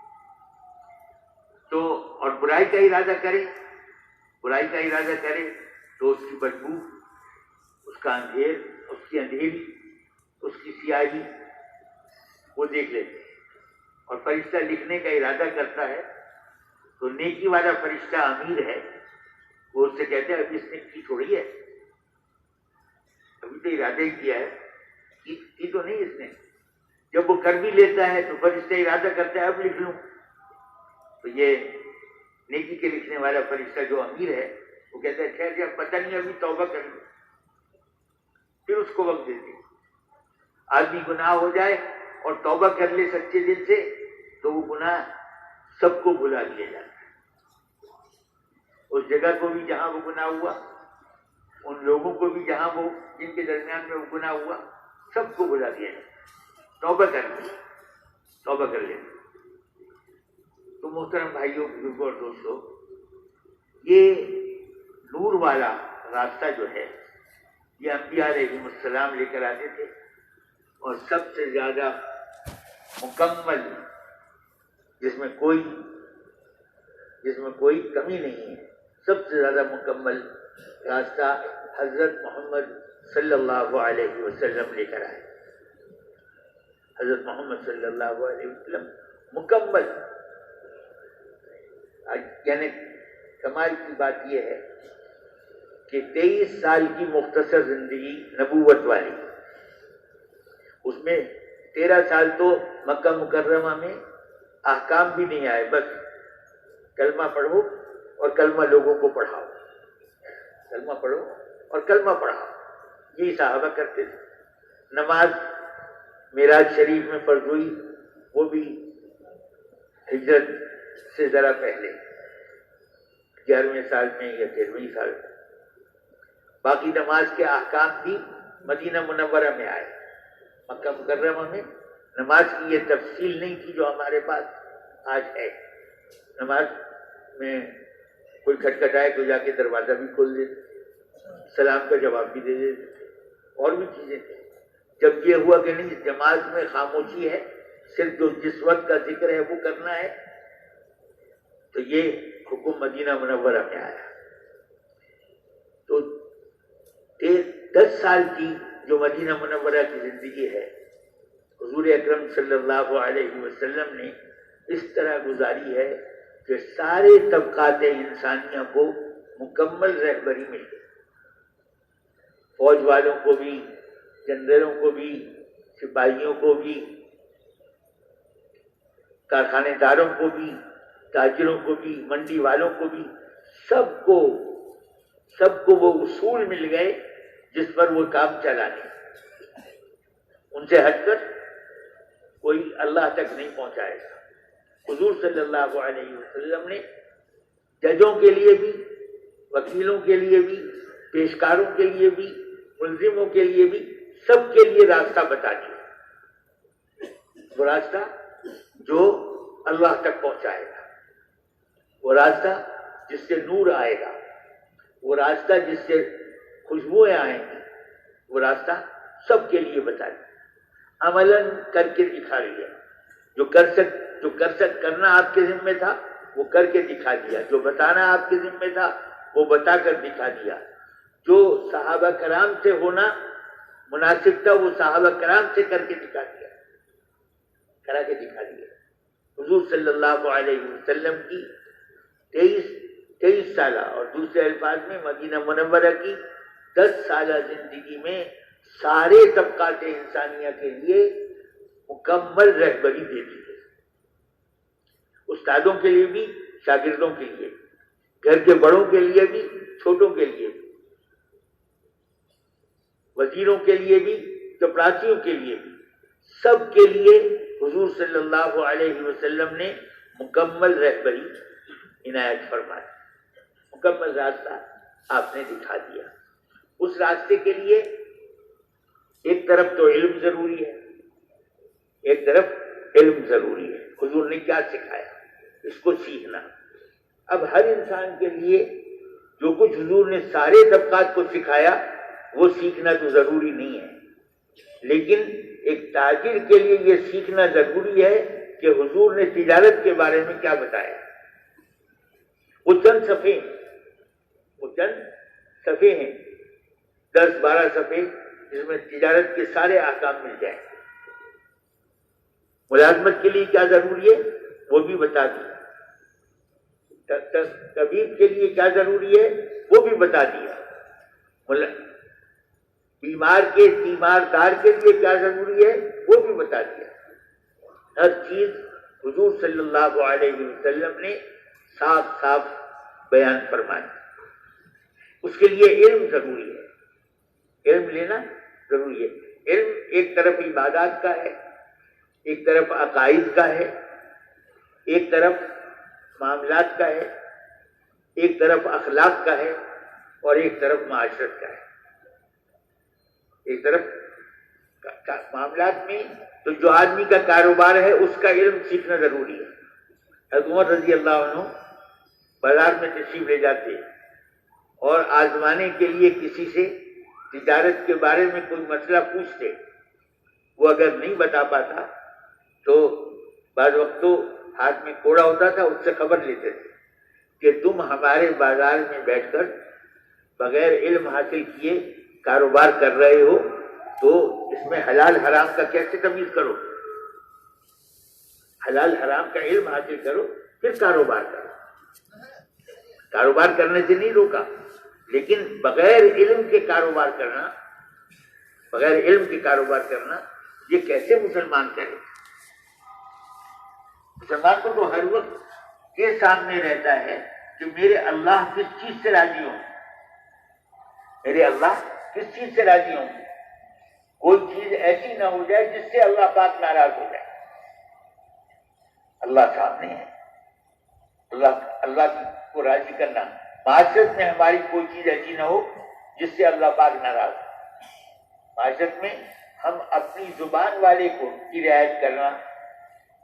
A: تو اور برائی کا ارادہ کرے، برائی کا ارادہ کرے تو اس کی بدبو، اس کا اندھیر، اس کی اندھیری، اس کی سیاہی وہ دیکھ لیتے ہیں۔ اور فرشتہ لکھنے کا ارادہ کرتا ہے تو نیکی والا فرشتہ امیر ہے، وہ اس سے کہتے ہیں ابھی اس نے کی تھوڑی ہے، ابھی تو ارادہ ہی کیا ہے، کی تو نہیں اس نے۔ جب وہ کر بھی لیتا ہے تو فرشتہ ارادہ کرتا ہے اب لکھ لوں، تو یہ نیکی کے لکھنے والا فرشتہ جو امیر ہے وہ کہتا ہے خیر جب پتہ نہیں ابھی توبہ کر لوں، پھر اس کو وقت دیتے۔ آدمی گناہ ہو جائے اور توبہ کر لے سچے دل سے تو وہ گناہ سب کو بھلا دیا جاتا ہے، اس جگہ کو بھی جہاں وہ گناہ ہوا، ان لوگوں کو بھی جہاں وہ جن کے درمیان میں وہ گناہ ہوا، سب کو بھلا دیا جاتا ہے۔ توبہ کر لے، توبہ کر لے۔ تو محترم بھائیوں، بزرگوں اور دوستوں، یہ نور والا راستہ جو ہے یہ انبیاء علیہ السلام لے کر آتے تھے، اور سب سے زیادہ مکمل، جس میں کوئی کمی نہیں ہے، سب سے زیادہ مکمل راستہ حضرت محمد صلی اللہ علیہ وسلم لے کر آئے۔ حضرت محمد صلی اللہ علیہ وسلم مکمل، یعنی کمال کی بات یہ ہے کہ 23 سال کی مختصر زندگی نبوت والی، اس میں 13 سال تو مکہ مکرمہ میں احکام بھی نہیں آئے، بس کلمہ پڑھو اور کلمہ لوگوں کو پڑھاؤ، کلمہ پڑھو اور کلمہ پڑھاؤ، یہی صحابہ کرتے تھے۔ نماز معراج شریف میں فرض ہوئی، وہ بھی ہجرت سے ذرا پہلے 11ویں سال میں یا 13ویں سال میں۔ باقی نماز کے احکام بھی مدینہ منورہ میں آئے، مکہ مکرمہ میں نماز کی یہ تفصیل نہیں تھی جو ہمارے پاس آج ہے۔ نماز میں کوئی کھٹکھٹائے تو جا کے دروازہ بھی کھول دیتے، سلام کا جواب بھی دے دیتے، اور بھی چیزیں تھیں۔ جب یہ ہوا کہ نہیں جماعت میں خاموشی ہے، صرف جو جس وقت کا ذکر ہے وہ کرنا ہے، تو یہ حکم مدینہ منورہ میں آیا۔ تو 10 سال کی جو مدینہ منورہ کی زندگی ہے، حضور اکرم صلی اللہ علیہ وسلم نے اس طرح گزاری ہے کہ سارے طبقات انسانیہ کو مکمل رہبری مل گئی، فوج والوں کو بھی، جنرلوں کو بھی، سپاہیوں کو بھی، کارخانے داروں کو بھی، تاجروں کو بھی، منڈی والوں کو بھی، سب کو وہ اصول مل گئے جس پر وہ کام چلانے، ان سے ہٹ کر کوئی اللہ تک نہیں پہنچائے گا۔ حضور صلی اللہ علیہ وسلم نے ججوں کے لیے بھی، وکیلوں کے لیے بھی، پیشکاروں کے لیے بھی، ملزموں کے لیے بھی، سب کے لیے راستہ بتا دیا، وہ راستہ جو اللہ تک پہنچائے گا، وہ راستہ جس سے نور آئے گا، وہ راستہ جس سے خوشبوئیں آئیں گی، وہ راستہ سب کے لیے بتا دیا، عملاً کر کے دکھا دیا۔ جو کرنا آپ کے ذمہ تھا وہ کر کے دکھا دیا، جو بتانا آپ کے ذمہ تھا وہ بتا کر دکھا دیا، جو صحابہ کرام سے ہونا مناسب تھا وہ صحابہ کرام سے کر کے دکھا دیا، کرا کے دکھا دیا۔ حضور صلی اللہ علیہ وسلم کی 23 سالہ اور دوسرے الفاظ میں مدینہ منورہ کی 10 سالہ زندگی میں سارے طبقات انسانیہ کے لیے مکمل رہبری دے دی ہے، استادوں کے لیے بھی، شاگردوں کے لیے بھی، گھر کے بڑوں کے لیے بھی، چھوٹوں کے لیے بھی، وزیروں کے لیے بھی، چپڑاسیوں کے لیے بھی، سب کے لیے حضور صلی اللہ علیہ وسلم نے مکمل رہبری عنایت فرمائی۔ مکمل راستہ آپ نے دکھا دیا. اس راستے کے لیے ایک طرف تو علم ضروری ہے، ایک طرف علم ضروری ہے. حضور نے کیا سکھایا؟ اس کو سیکھنا. اب ہر انسان کے لیے جو کچھ حضور نے سارے طبقات کو سکھایا وہ سیکھنا تو ضروری نہیں ہے، لیکن ایک تاجر کے لیے یہ سیکھنا ضروری ہے کہ حضور نے تجارت کے بارے میں کیا بتایا. وہ چند صفحے ہیں، 10-12 صفحے، جس میں تجارت کے سارے احکام مل جائیں. ملازمت کے لیے کیا ضروری ہے وہ بھی بتا دیا، طبیب کے لیے کیا ضروری ہے وہ بھی بتا دیا، تیماردار کے لیے کیا ضروری ہے وہ بھی بتا دیا. ہر چیز حضور صلی اللہ علیہ وسلم نے صاف صاف بیان فرمائی. اس کے لیے علم ضروری ہے، علم لینا ضروری ہے. علم ایک طرف عبادات کا ہے، ایک طرف عقائد کا ہے، ایک طرف معاملات کا ہے، ایک طرف اخلاق کا ہے، اور ایک طرف معاشرت کا ہے. ایک طرف معاملات میں تو جو آدمی کا کاروبار ہے اس کا علم سیکھنا ضروری ہے. حضرت عمر رضی اللہ عنہ بازار میں تشریف لے جاتے اور آزمانے کے لیے کسی سے تجارت کے بارے میں کوئی مسئلہ پوچھتے. وہ اگر نہیں بتا پاتا تو بعض وقت تو ہاتھ میں کوڑا ہوتا تھا، اس سے خبر لیتے تھے کہ تم ہمارے بازار میں بیٹھ کر بغیر علم حاصل کیے کاروبار کر رہے ہو، تو اس میں حلال حرام کا کیسے تمیز کرو؟ حلال حرام کا علم حاصل کرو پھر کاروبار کرو. کاروبار کرنے سے نہیں روکا، لیکن بغیر علم کے کاروبار کرنا یہ کیسے مسلمان کرے؟ مسلمان کو تو ہر وقت یہ سامنے رہتا ہے کہ میرے اللہ کس چیز سے راضی ہوں، میرے اللہ کس چیز سے راضی ہوں. کوئی چیز ایسی نہ ہو جائے جس سے اللہ پاک ناراض ہو جائے. اللہ سامنے ہے، اللہ کو راضی کرنا. معاشرت میں ہماری کوئی چیز ایسی نہ ہو جس سے اللہ پاک ناراض ہو. معاشرت میں ہم اپنی زبان والے کی رعایت کرنا،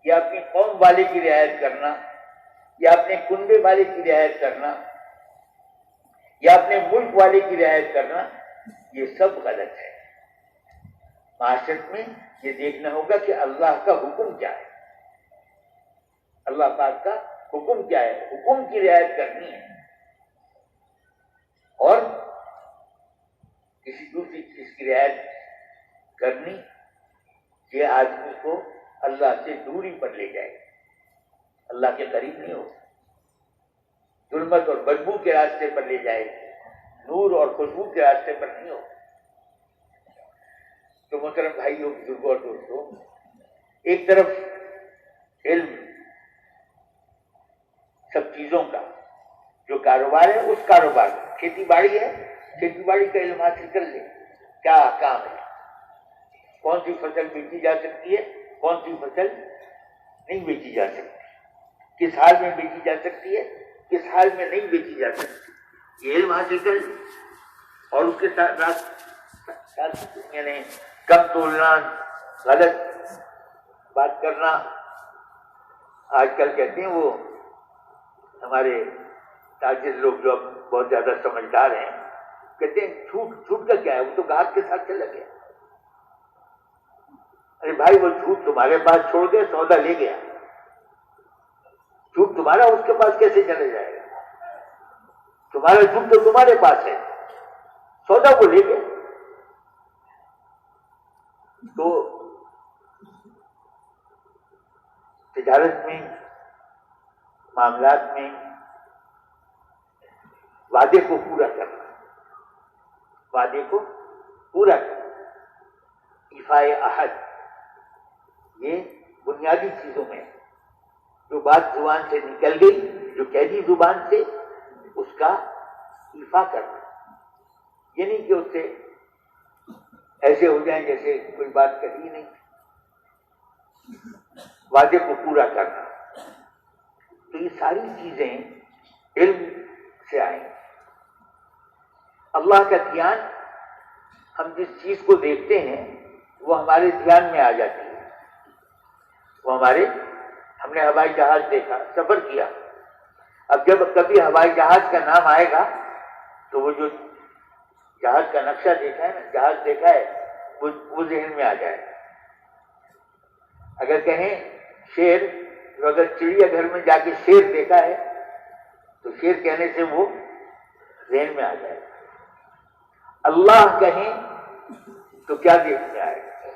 A: یا اپنی قوم والے کی رعایت کرنا، یا اپنے کنبے والے کی رعایت کرنا، یا اپنے ملک والے کی رعایت کرنا، یہ سب غلط ہے. معاشرت میں یہ دیکھنا ہوگا کہ اللہ کا حکم کیا ہے، اللہ پاک کا حکم کیا ہے. حکم کی رعایت کرنی ہے، اور کسی دوسری چیز کی رعایت کرنی یہ آدمی کو اللہ سے دوری پر لے جائے، اللہ کے قریب نہیں ہو، ظلمت اور بدبو کے راستے پر لے جائے، نور اور خوشبو کے راستے پر نہیں ہو. تو محترم بھائیوں، بزرگوں اور دوستوں، ایک طرف علم سب چیزوں کا، جو کاروبار ہے اس کاروبار کا، کھیتی باڑی ہے، کھیتی باڑی کا علم حاصل کر لے کیا کام ہے، کون سی فصل بیچی جا سکتی ہے، کون سی فصل نہیں بیچی جا سکتی، کس حال میں بیچی جا سکتی ہے، کس حال میں نہیں بیچی جا سکتی. یہ علم حاصل کر لے. اور اس کے ساتھ یعنی کم تولنا، غلط بات کرنا. آج کل کہتے ہیں وہ ہمارے تاجر لوگ جو اب بہت زیادہ سمجھدار ہیں، کہتے ہیں جھوٹ کا کیا ہے، وہ تو گاہک کے ساتھ چلا گیا. ارے بھائی، وہ جھوٹ تمہارے پاس چھوڑ گئے، سودا لے گیا. جھوٹ تمہارا اس کے پاس کیسے چلے جائے گا؟ تمہارا جھوٹ تو تمہارے پاس ہے، سودا کو لے گیا. تو تجارت میں، معاملات میں وعدے کو پورا کرنا، وعدے کو پورا کرنا، ایفائے عہد، یہ بنیادی چیزوں میں جو بات زبان سے نکل گئی، جو کہہ دی زبان سے، اس کا ایفا کرنا. یہ نہیں کہ اس سے ایسے ہو جائیں جیسے کوئی بات کہی نہیں. وعدے کو پورا کرنا. تو یہ ساری چیزیں علم سے آئیں. اللہ کا دھیان، ہم جس چیز کو دیکھتے ہیں وہ ہمارے دھیان میں آ جاتی ہے. ہم نے ہوائی جہاز دیکھا، سفر کیا. اب جب کبھی ہوائی جہاز کا نام آئے گا تو وہ جو جہاز کا نقشہ دیکھا ہے نا، جہاز دیکھا ہے، وہ ذہن میں آ جائے گا. اگر کہیں شیر، تو اگر چڑیا گھر میں جا کے شیر دیکھا ہے تو شیر کہنے سے وہ ذہن میں آ جائے گا. اللہ کہیں تو کیا ذہن میں آئے گا؟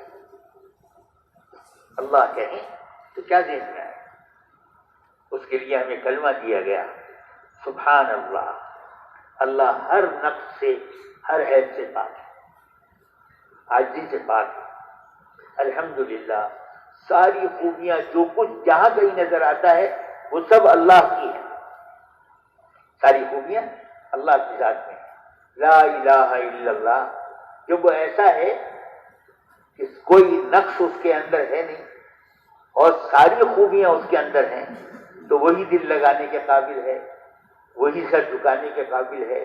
A: اللہ کہیں تو کیا ذہن میں آئے گا؟ اس کے لیے ہمیں کلمہ دیا گیا، سبحان اللہ. اللہ ہر نقص سے، ہر عیب سے پاک ہے، عاجزی سے پاک ہے. الحمدللہ ساری خوبیاں جو کچھ جہاں کہیں نظر آتا ہے وہ سب اللہ کی ہے. ساری خوبیاں اللہ کی ذات میں. لا الہ الا اللہ، جب وہ ایسا ہے کہ کوئی نقص اس کے اندر ہے نہیں اور ساری خوبیاں اس کے اندر ہیں، تو وہی دل لگانے کے قابل ہے، وہی سر جھکانے کے قابل ہے،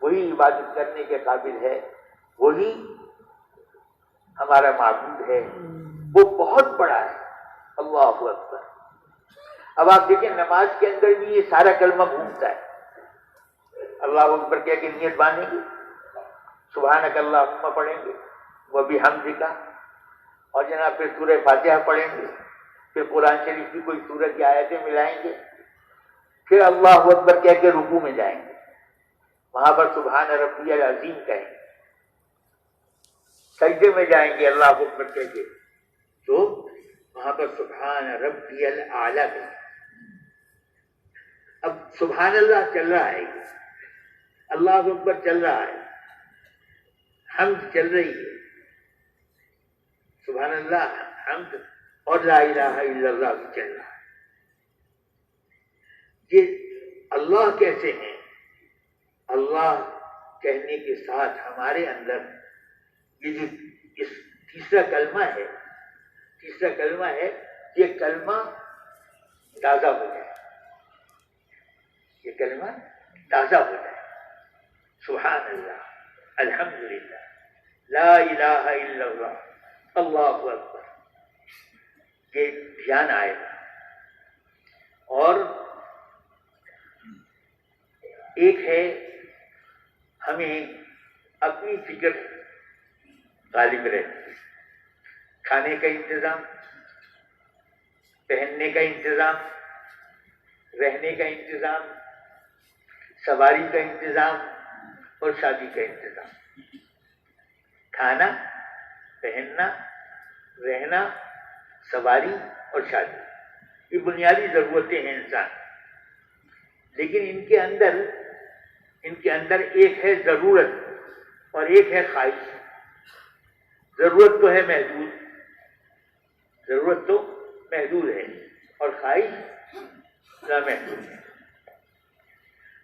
A: وہی عبادت کرنے کے قابل ہے، وہی ہمارا معبود ہے. وہ بہت بڑا ہے. اللہ اکبر. اب آپ دیکھیں نماز کے اندر بھی یہ سارا کلمہ گھومتا ہے. اللہ اکبر کہہ کے نیت باندھیں گے، سبحانک اللہم پڑھیں گے، وبحمدک، اور جناب پھر سورہ فاتحہ پڑھیں گے، پھر قرآن شریف کی کوئی سورت کی آیتیں ملائیں گے، پھر اللہ اکبر کہہ کے رکوع میں جائیں گے، وہاں پر سبحان ربی العظیم کہیں گے، سجدے میں جائیں گے اللہ اکبر کہہ کے تو وہاں پر سبحان ربی الاعلیٰ کہیں. اب سبحان اللہ چل رہا ہے، اللہ اکبر چل رہا ہے، حمد چل رہی ہے، سبحان اللہ، حمد اور لا الہ الا اللہ بھی چل رہا ہے. یہ اللہ کیسے ہیں؟ اللہ کہنے کے ساتھ ہمارے اندر یہ جو اس تیسرا کلمہ ہے، یہ کلمہ تازہ ہو جائے، یہ کلمہ تازہ ہو جائے. سبحان اللہ، الحمدللہ، لا الہ الا اللہ، اللہ اکبر، یہ دھیان آئے گا. اور ایک ہے ہمیں اپنی فکر غالب رہتی ہے. کھانے کا انتظام، پہننے کا انتظام، رہنے کا انتظام، سواری کا انتظام اور شادی کا انتظام. کھانا، پہننا، رہنا، سواری اور شادی، یہ بنیادی ضرورتیں ہیں انسان. لیکن ان کے اندر ایک ہے ضرورت اور ایک ہے خواہش. ضرورت تو ہے محدود، ضرورت تو محدود ہے اور خواہش نامحدود ہے.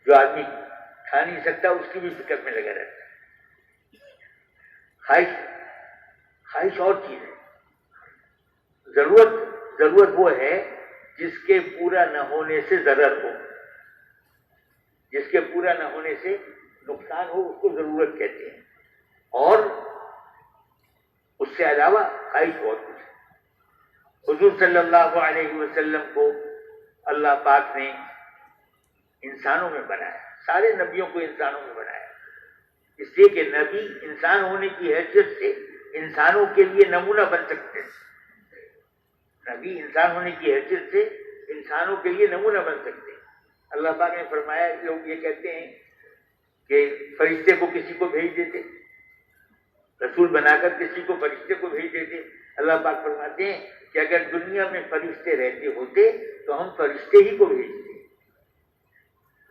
A: جو آدمی کھا نہیں سکتا اس کی بھی فکر میں لگا رہتا ہے. خواہش اور چیز ہے. ضرورت وہ ہے جس کے پورا نہ ہونے سے ضرر ہو، جس کے پورا نہ ہونے سے نقصان ہو، اس کو ضرورت کہتے ہیں. اور اس سے علاوہ خواہش بہت کچھ ہے. حضور صلی اللہ علیہ وسلم کو اللہ پاک نے انسانوں میں بنایا، سارے نبیوں کو انسانوں میں بنایا، اس لیے کہ نبی انسان ہونے کی حیثیت سے انسانوں کے لیے نمونہ بن سکتے ہیں. نبی انسان ہونے کی حیثیت سے انسانوں کے لیے نمونہ بن سکتے ہیں. اللہ پاک نے فرمایا، لوگ یہ کہتے ہیں کہ فرشتے کو کسی کو بھیج دیتے، رسول بنا کر کسی کو فرشتے کو بھیج دیتے. اللہ پاک فرماتے ہیں کہ اگر دنیا میں فرشتے رہتے ہوتے تو ہم فرشتے ہی کو بھیجتے.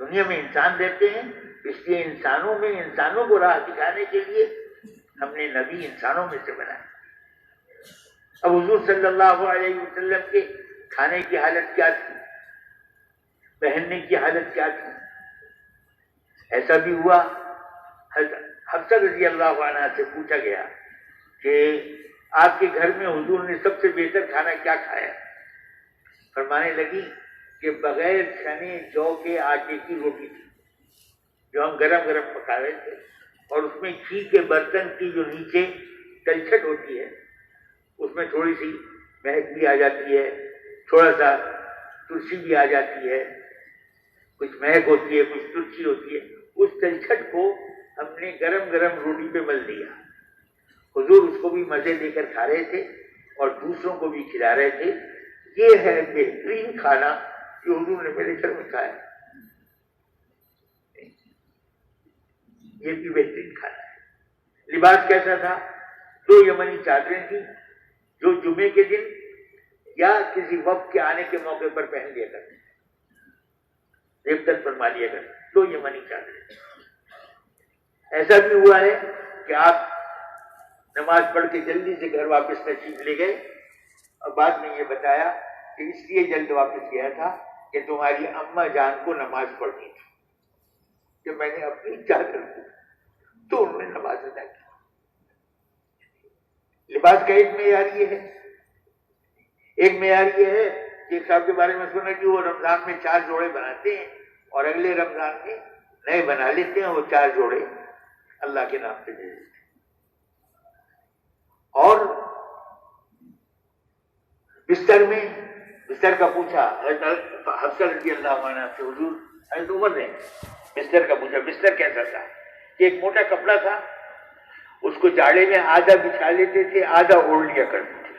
A: دنیا میں انسان رہتے ہیں، اس لیے انسانوں کو راہ دکھانے کے لیے ہم نے نبی انسانوں میں سے بنایا. اب حضور صلی اللہ علیہ وسلم کے کھانے کی حالت کیا تھی، پہننے کی حالت کیا تھی؟ ایسا بھی ہوا، حفصہ رضی اللہ عنہا سے پوچھا گیا کہ آپ کے گھر میں حضور نے سب سے بہتر کھانا کیا کھایا؟ فرمانے لگی کہ بغیر چنے جو کے آٹے کی روٹی تھی جو ہم گرم گرم پکا رہے تھے، اور اس میں گھی کے برتن کی جو نیچے تلچھٹ ہوتی ہے اس میں تھوڑی سی مہک بھی آ جاتی ہے، تھوڑا سا تلسی بھی آ جاتی ہے، کچھ مہک ہوتی ہے، کچھ تلسی ہوتی ہے، اس تلچھٹ کو ہم نے گرم گرم روٹی پہ مل دیا۔ حضور اس کو بھی مزے لے کر کھا رہے تھے اور دوسروں کو بھی کھلا رہے تھے۔ یہ ہے بہترین کھانا جو حضور نے میرے گھر میں کھایا، یہ بھی بہترین کھانا ہے۔ لباس کیسا تھا؟ 2 یمنی چادریں تھیں جو جمعے کے دن یا کسی وقت کے آنے کے موقع پر پہن لیا کرتے، ریبتن فرما لیا کرتے، 2 یمنی چادریں۔ ایسا بھی ہوا ہے کہ آپ نماز پڑھ کے جلدی سے گھر واپس تشریف لے گئے اور بعد میں یہ بتایا کہ اس لیے جلد واپس گیا تھا کہ تمہاری اماں جان کو نماز پڑھنی تھی، کہ میں نے اپنی چادر کی تو انہوں نے نماز ادا کی۔ لباس کا ایک معیار یہ ہے، ایک معیار یہ ہے کہ ایک صاحب کے بارے میں سنا کہ وہ رمضان میں 4 جوڑے بناتے ہیں اور اگلے رمضان میں نئے بنا لیتے ہیں، وہ 4 جوڑے اللہ کے نام پہ دے دیتے ہیں۔ اور بستر کا پوچھا حضرت حفصہ رضی اللہ عنہ سے، حضور حضرت عمر نے بستر کا پوچھا، بستر کیسا تھا؟ کہ ایک موٹا کپڑا تھا، اس کو جاڑے میں آدھا بچھا لیتے تھے، آدھا اوڑھ لیا کرتے تھے۔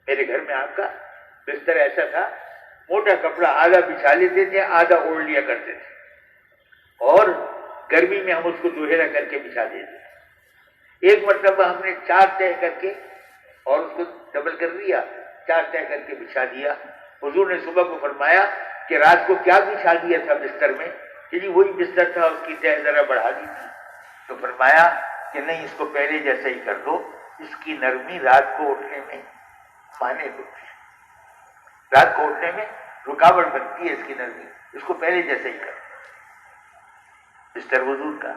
A: میرے گھر میں آپ کا بستر ایسا تھا، موٹا کپڑا آدھا بچھا لیتے تھے، آدھا اوڑھ لیا کرتے تھے، اور گرمی میں ہم اس کو دوہرا کر کے بچھا دیتے تھے۔ ایک مرتبہ ہم نے 4 طے کر کے اور اس کو ڈبل کر دیا، 4 طے کر کے بچھا دیا۔ حضور نے صبح کو فرمایا کہ رات کو کیا بچھا دیا تھا بستر میں؟ کہ جی وہی بستر تھا، اس کی طے ذرا بڑھا دی تھی۔ تو فرمایا کہ نہیں، اس کو پہلے جیسا ہی کر دو، اس کی نرمی رات کو اٹھنے میں مانے ہوتی ہے، رات کو اٹھنے میں رکاوٹ بنتی ہے اس کی نرمی، اس کو پہلے جیسا ہی کر دو۔ بستر حضور کا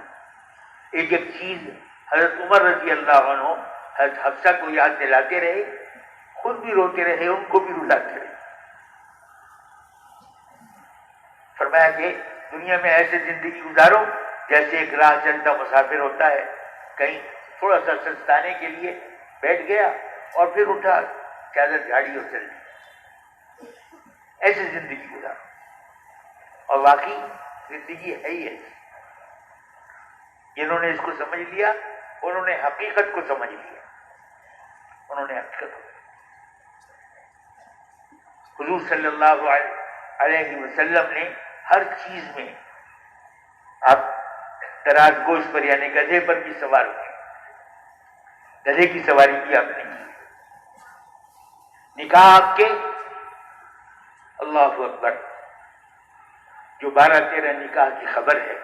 A: ایک ایک چیز حضرت عمر رضی اللہ عنہ حضرت حفصہ کو یاد دلاتے رہے، خود بھی روتے رہے، ان کو بھی رلاتے رہے۔ فرمایا کہ دنیا میں ایسے زندگی گزارو جیسے ایک راہ چلتا مسافر ہوتا ہے، کہیں تھوڑا سا سستانے کے لیے بیٹھ گیا اور پھر اٹھا، چادر جھاڑی اور چل دی۔ ایسے زندگی گزارو، اور واقعی زندگی ہے ہی ایسی۔ جنہوں نے اس کو سمجھ لیا، انہوں نے حقیقت کو سمجھ لیا، انہوں نے حقیقت کو۔ حضور صلی اللہ علیہ وسلم نے ہر چیز میں، آپ تراز گوشت پر یعنی گدھے پر بھی سوار ہوئے، گدھے کی سواری بھی آپ نے کی۔ نکاح آپ کے، اللہ اکبر، جو 12-13 نکاح کی خبر ہے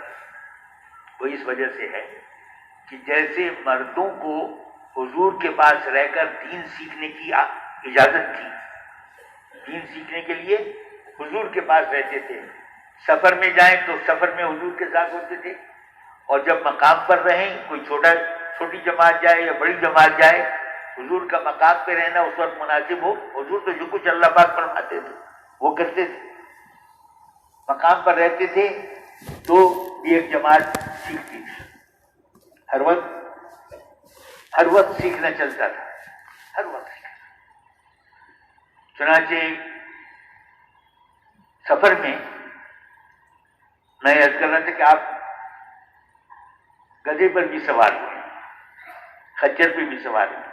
A: وہ اس وجہ سے ہے کہ جیسے مردوں کو حضور کے پاس رہ کر دین سیکھنے کی اجازت تھی، دین سیکھنے کے لیے حضور کے پاس رہتے تھے، سفر میں جائیں تو سفر میں حضور کے ساتھ ہوتے تھے، اور جب مقام پر رہیں، کوئی چھوٹی جماعت جائے یا بڑی جماعت جائے، حضور کا مقام پہ رہنا اس وقت مناسب ہو، حضور تو جو کچھ اللہ پاک فرماتے تھے وہ کرتے تھے، مقام پر رہتے تھے تو ایک جماعت سیکھتی تھی، ہر وقت سیکھنا چلتا تھا، ہر وقت سیکھنا۔ چنانچہ سفر میں میں عرض کر رہا تھا کہ آپ گدھے پر بھی سوار ہوئے، خچر پہ بھی سوار ہوئے،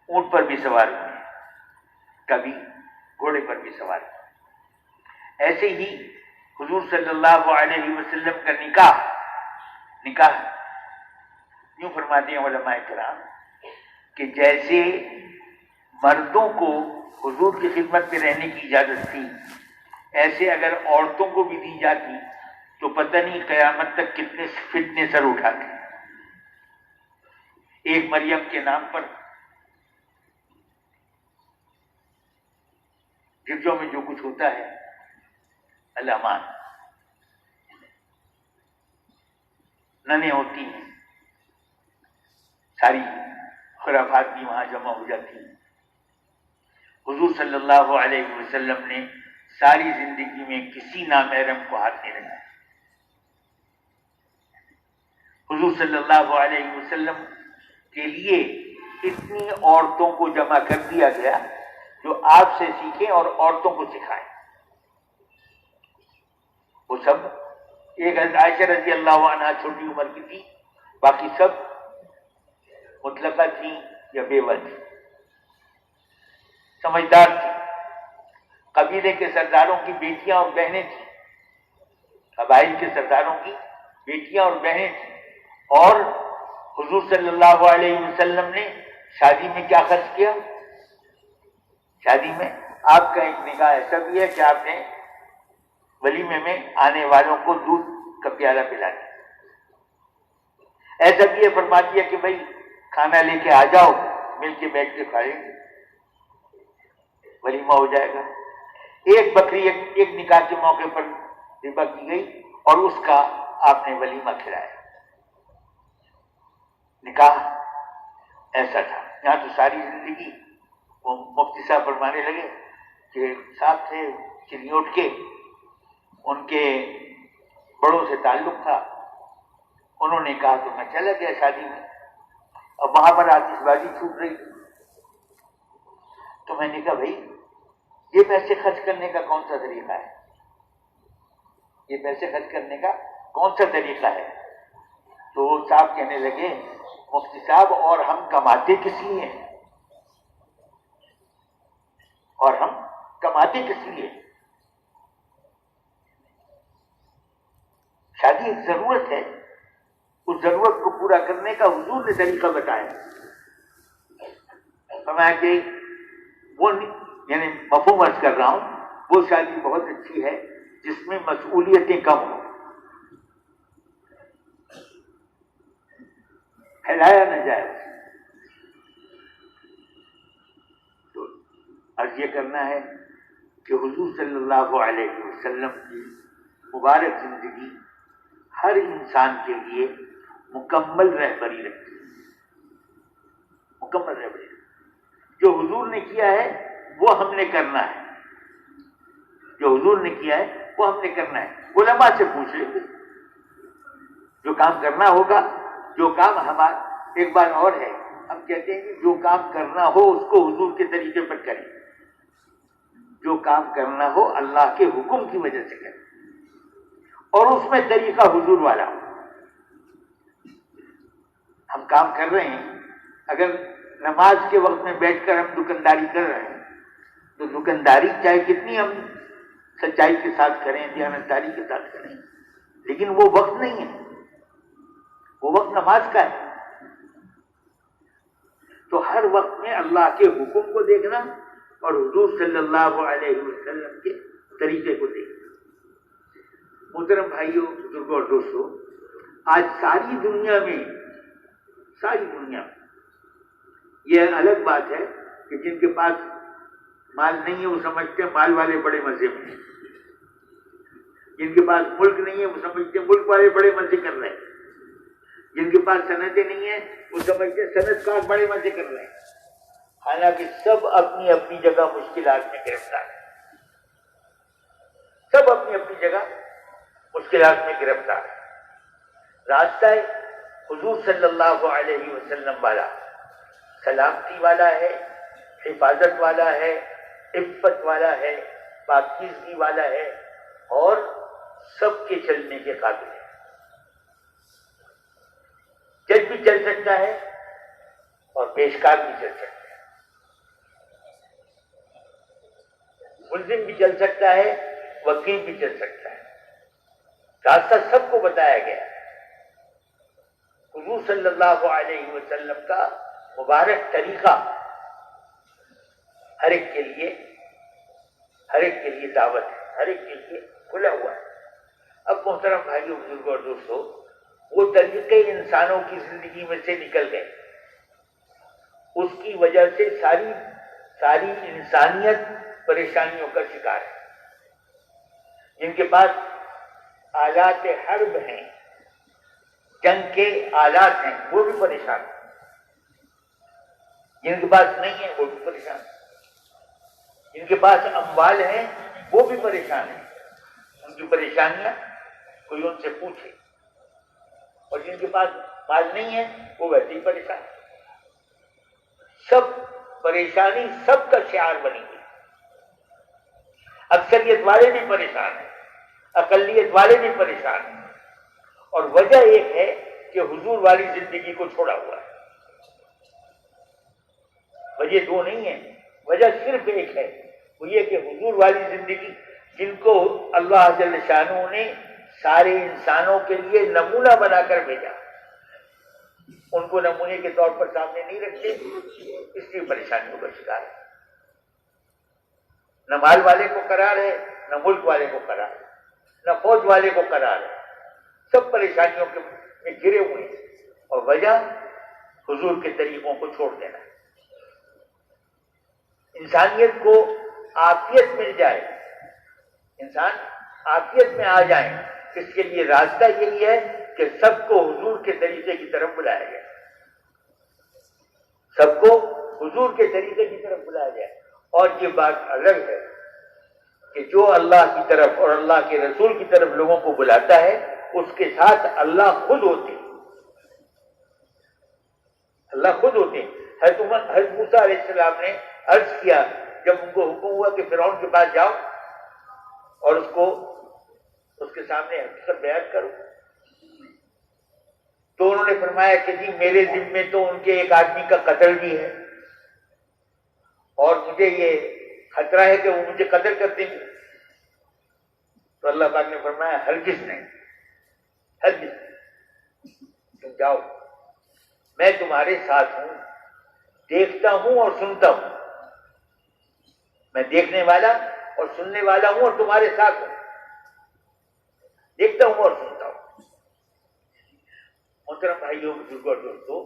A: اونٹ پر بھی سوار ہوئے، کبھی گھوڑے پر بھی سوار ہوئے۔ ایسے ہی حضور صلی اللہ علیہ وسلم کا نکاح یوں فرماتے ہیں علماء کرام کہ جیسے مردوں کو حضور کی خدمت میں رہنے کی اجازت تھی، ایسے اگر عورتوں کو بھی دی جاتی تو پتہ نہیں قیامت تک کتنے فتنے سر اٹھاتے۔ ایک مریم کے نام پر گرجوں میں جو کچھ ہوتا ہے، الامان ننیں ہوتی ہیں، ساری خرافات بھی وہاں جمع ہو جاتی ہیں۔ حضور صلی اللہ علیہ وسلم نے ساری زندگی میں کسی نامحرم کو ہاتھ نہیں لگایا، حضور صلی اللہ علیہ وسلم کے لیے اتنی عورتوں کو جمع کر دیا گیا جو آپ سے سیکھیں اور عورتوں کو سکھائیں. وہ سب ایک عائشہ رضی اللہ عنہا چھوٹی عمر کی تھی، باقی سب مطلقہ تھیں یا بیوہ تھیں، سمجھدار تھیں. قبیلے کے سرداروں کی بیٹیاں اور بہنیں تھیں، قبائل کے سرداروں کی بیٹیاں اور بہنیں تھیں. اور حضور صلی اللہ علیہ وسلم نے شادی میں کیا خرچ کیا؟ شادی میں آپ کا ایک نکاح ایسا بھی ہے کہ آپ نے ولیمے میں آنے والوں کو دودھ کا پیالہ پلا دیا. ایسا بھی ہے فرما دیا کہ بھائی کھانا لے کے آ جاؤ، مل کے بیٹھ کے کھائیں گے، ولیمہ ہو جائے گا. ایک بکری ایک نکاح کے موقع پر ذبح کی گئی اور اس کا آپ نے ولیمہ کھلایا. نکاح ایسا تھا. یہاں تو ساری زندگی وہ مفتی صاحب فرمانے لگے کہ صاحب تھے چنیوٹ کے، ان کے بڑوں سے تعلق تھا. انہوں نے کہا تو میں چلا گیا شادی میں، اب وہاں پر آتش بازی چھوٹ رہی. تو میں نے کہا بھائی یہ پیسے خرچ کرنے کا کون سا طریقہ ہے؟ یہ پیسے خرچ کرنے کا کون سا طریقہ ہے؟ تو وہ صاحب کہنے لگے مفتی صاحب اور ہم کماتے کس لیے ہیں؟ اور ہم کماتے کس لیے؟ شادی ایک ضرورت ہے، اس ضرورت کو پورا کرنے کا حضور نے طریقہ بتایا. فرمایا کہ وہ یعنی مفہوم عرض کر رہا ہوں، وہ شادی بہت اچھی ہے جس میں مسئولیتیں کم ہوں، پھیلایا نہ جائے. تو عرض یہ کرنا ہے کہ حضور صلی اللہ علیہ وسلم کی مبارک زندگی ہر انسان کے لیے مکمل رہبری رکھتی ہے، مکمل رہبری. جو حضور نے کیا ہے وہ ہم نے کرنا ہے، جو حضور نے کیا ہے وہ ہم نے کرنا ہے. علماء سے پوچھ لیں گے جو کام کرنا ہوگا. جو کام ہمارا ایک بار اور ہے، ہم کہتے ہیں کہ جو کام کرنا ہو اس کو حضور کے طریقے پر کریں. جو کام کرنا ہو اللہ کے حکم کی وجہ سے کریں اور اس میں طریقہ حضور والا ہو. ہم کام کر رہے ہیں، اگر نماز کے وقت میں بیٹھ کر ہم دکانداری کر رہے ہیں تو دکانداری چاہے کتنی ہم سچائی کے ساتھ کریں، دیانتداری کے ساتھ کریں، لیکن وہ وقت نہیں ہے، وہ وقت نماز کا ہے. تو ہر وقت میں اللہ کے حکم کو دیکھنا اور حضور صلی اللہ علیہ وسلم کے طریقے کو دیکھنا. محترم بھائیوں، بزرگوں اور دوستوں، آج ساری دنیا میں یہ الگ بات ہے کہ جن کے پاس مال نہیں ہے وہ سمجھتے ہیں مال والے بڑے مزے میں ہیں، جن کے پاس ملک نہیں ہے وہ سمجھتے ہیں ملک والے بڑے مزے کر رہے ہیں، جن کے پاس صنعتیں نہیں ہیں وہ سمجھتے ہیں صنعت کار بڑے مزے کر رہے ہیں. حالانکہ سب اپنی اپنی جگہ مشکلات میں گرفتار ہیں، سب اپنی اپنی جگہ مشکلات میں گرفتار ہیں. راستہ حضور صلی اللہ علیہ وسلم والا سلامتی والا ہے، حفاظت والا ہے، عفت والا ہے، پاکیزگی والا ہے اور سب کے چلنے کے قابل ہے. جج بھی چل سکتا ہے اور پیشکار بھی چل سکتا ہے، ملزم بھی چل سکتا ہے، وکیل بھی چل سکتا ہے. راستہ سب کو بتایا گیا ہے. حضور صلی اللہ علیہ وسلم کا مبارک طریقہ ہر ایک کے لیے دعوت ہے، ہر ایک کے لیے کھلا ہوا ہے. اب محترم بھائیوں، بزرگوں اور دوستوں، وہ طریقے انسانوں کی زندگی میں سے نکل گئے. اس کی وجہ سے ساری انسانیت پریشانیوں کا شکار ہے. جن کے پاس آلات حرب ہیں، جنگ کے آلات ہیں، وہ بھی پریشان ہیں. جن کے پاس نہیں ہے وہ بھی پریشان ہیں. جن کے پاس اموال ہیں وہ بھی پریشان ہیں. ان کی پریشانیاں کوئی ان سے پوچھے. اور جن کے پاس مال نہیں ہے وہ ویسے ہی پریشان. سب پریشانی سب کا شعار بنی ہوئی. اکثریت والے بھی پریشان ہیں, اقلیت والے بھی پریشان ہیں, اور وجہ ایک ہے کہ حضور والی زندگی کو چھوڑا ہوا ہے. وجہ دو نہیں ہے, وجہ صرف ایک ہے, وہ یہ کہ حضور والی زندگی جن کو اللہ جل شانہ نے سارے انسانوں کے لیے نمونہ بنا کر بھیجا, ان کو نمونے کے طور پر سامنے نہیں رکھتے, اس لیے پریشانیوں کا شکار ہے. نہ مال والے کو قرار ہے, نہ ملک والے کو قرار ہے, نہ فوج والے کو قرار ہے. سب پریشانیوں میں گرے ہوئے ہیں, اور وجہ حضور کے طریقوں کو چھوڑ دینا ہے. انسانیت کو عافیت مل جائے, انسان عافیت میں آ جائیں, اس کے لیے راستہ یہی ہے کہ سب کو حضور کے طریقے کی طرف بلایا جائے, سب کو حضور کے طریقے کی طرف بلایا جائے. اور یہ بات الگ ہے کہ جو اللہ کی طرف اور اللہ کے رسول کی طرف لوگوں کو بلاتا ہے, اس کے ساتھ اللہ خود ہوتے ہیں, اللہ خود ہوتے ہیں. حضرت موسیٰ علیہ السلام نے عرض کیا جب ان کو حکم ہوا کہ فرعون کے پاس جاؤ اور اس کے سامنے حقیقت بیان کرو, تو انہوں نے فرمایا کہ جی میرے ذمے تو ان کے ایک آدمی کا قتل بھی ہے, اور مجھے یہ خطرہ ہے کہ وہ مجھے قتل کر دیں گے. تو اللہ پاک نے فرمایا ہرگز نہیں, ہرگز نہیں, تم جاؤ, میں تمہارے ساتھ ہوں, دیکھتا ہوں اور سنتا ہوں, میں دیکھنے والا اور سننے والا ہوں اور تمہارے ساتھ ہوں, دیکھتا ہوں اور سنتا ہوں. محترم بھائیوں بزرگوں اور دوستوں,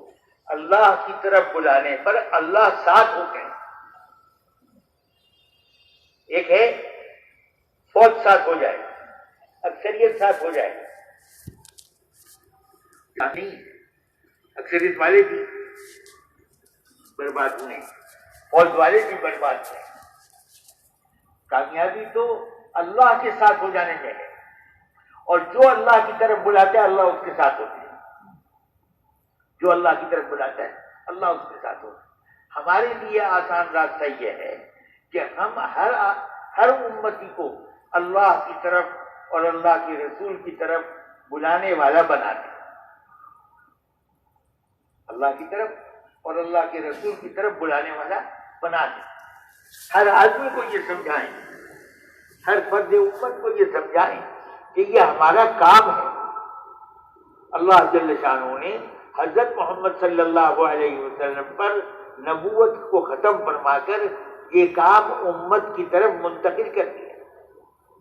A: اللہ کی طرف بلانے پر اللہ ساتھ ہوتے ہیں. ایک ہے فوج ساتھ ہو جائے, اکثریت ساتھ ہو جائے, یعنی اکثریت والے بھی برباد ہوئے, فوج والے بھی برباد ہوئے. کامیابی تو اللہ کے ساتھ ہو جانے میں ہے, اور جو اللہ کی طرف بلاتا ہے اللہ اس کے ساتھ ہوتے ہیں, جو اللہ کی طرف بلاتا ہے اللہ اس کے ساتھ ہوتا ہے. ہمارے لیے آسان راستہ یہ ہے کہ ہم ہر امتی کو اللہ کی طرف اور اللہ کے رسول کی طرف بلانے والا بنا دیں, اللہ کی طرف اور اللہ کے رسول کی طرف بلانے والا بنا دیں. ہر آدمی کو یہ سمجھائیں, ہر فرد امت کو یہ سمجھائیں کہ یہ ہمارا کام ہے. اللہ جل شانہ نے حضرت محمد صلی اللہ علیہ وسلم پر نبوت کو ختم فرما کر یہ کام امت کی طرف منتقل کر دیا.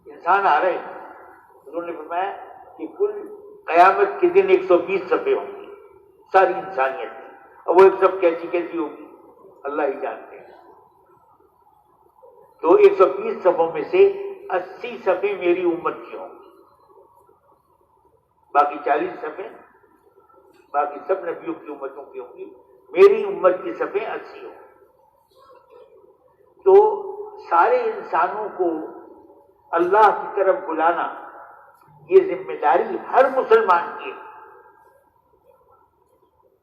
A: انسان آ رہے ہیں, انہوں نے فرمایا کہ کل قیامت کے دن 120 صفحے ہوں گے ساری انسانیت کی, اور وہ ایک سب کیسی کیسی ہوگی اللہ ہی جانتے ہیں. تو 120 صفحوں میں سے 80 صفحے میری امت کی ہوں گی, باقی 40 صفحے باقی سب نبیوں کی امتوں کی ہوں گی, میری امت کی صفحے 80 ہوں گی. تو سارے انسانوں کو اللہ کی طرف بلانا یہ ذمہ داری ہر مسلمان کی ہے,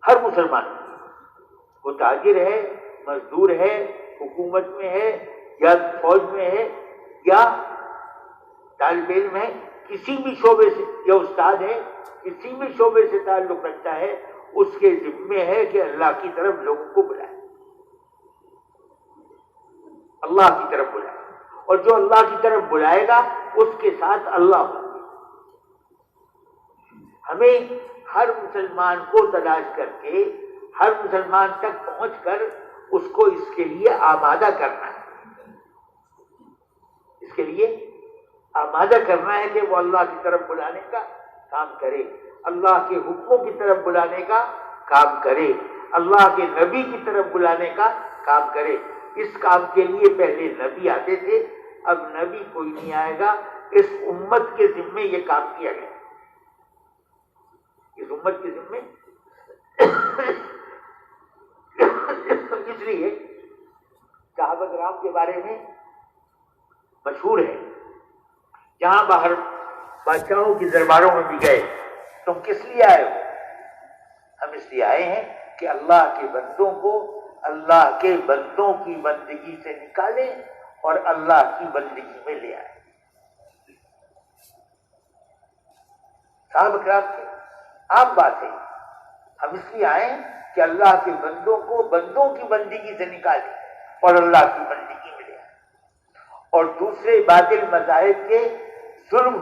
A: ہر مسلمان کی. وہ تاجر ہے, مزدور ہے, حکومت میں ہے یا فوج میں ہے یا طالب علم ہے, کسی بھی شعبے سے, یا استاد ہے, کسی بھی شعبے سے تعلق رکھتا ہے, اس کے ذمے ہے کہ اللہ کی طرف لوگوں کو بلائے, اللہ کی طرف بلائے. اور جو اللہ کی طرف بلائے گا اس کے ساتھ اللہ ہوگا. ہمیں ہر مسلمان کو تلاش کر کے ہر مسلمان تک پہنچ کر اس کو اس کے لیے آمادہ کرنا ہے, اس کے لیے آمادہ کرنا ہے کہ وہ اللہ کی طرف بلانے کا کام کرے, اللہ کے حکموں کی طرف بلانے کا کام کرے, اللہ کے نبی کی طرف بلانے کا کام کرے. اس کام کے لیے پہلے نبی آتے تھے, اب نبی کوئی نہیں آئے گا. اس امت کے ذمے یہ کام کیا گیا, اس امت کے ذمے. اس لیے صحابہ کرام کے بارے میں مشہور ہے, جہاں باہر بادشاہوں کی درباروں میں بھی گئے, تم کس لیے آئے ہو؟ اس لیے آئے ہیں کہ اللہ کے بندوں کو اللہ کے بندوں کی بندگی سے نکالیں اور اللہ کی بندگی میں لے آئیں۔ صحابہ کرام کی عام بات ہے، ہم اس لیے آئے کہ اللہ کے بندوں کو بندوں کی بندگی سے نکالیں اور اللہ کی بندگی میں لے آئیں، اور دوسرے باطل مذاہب کے ظلم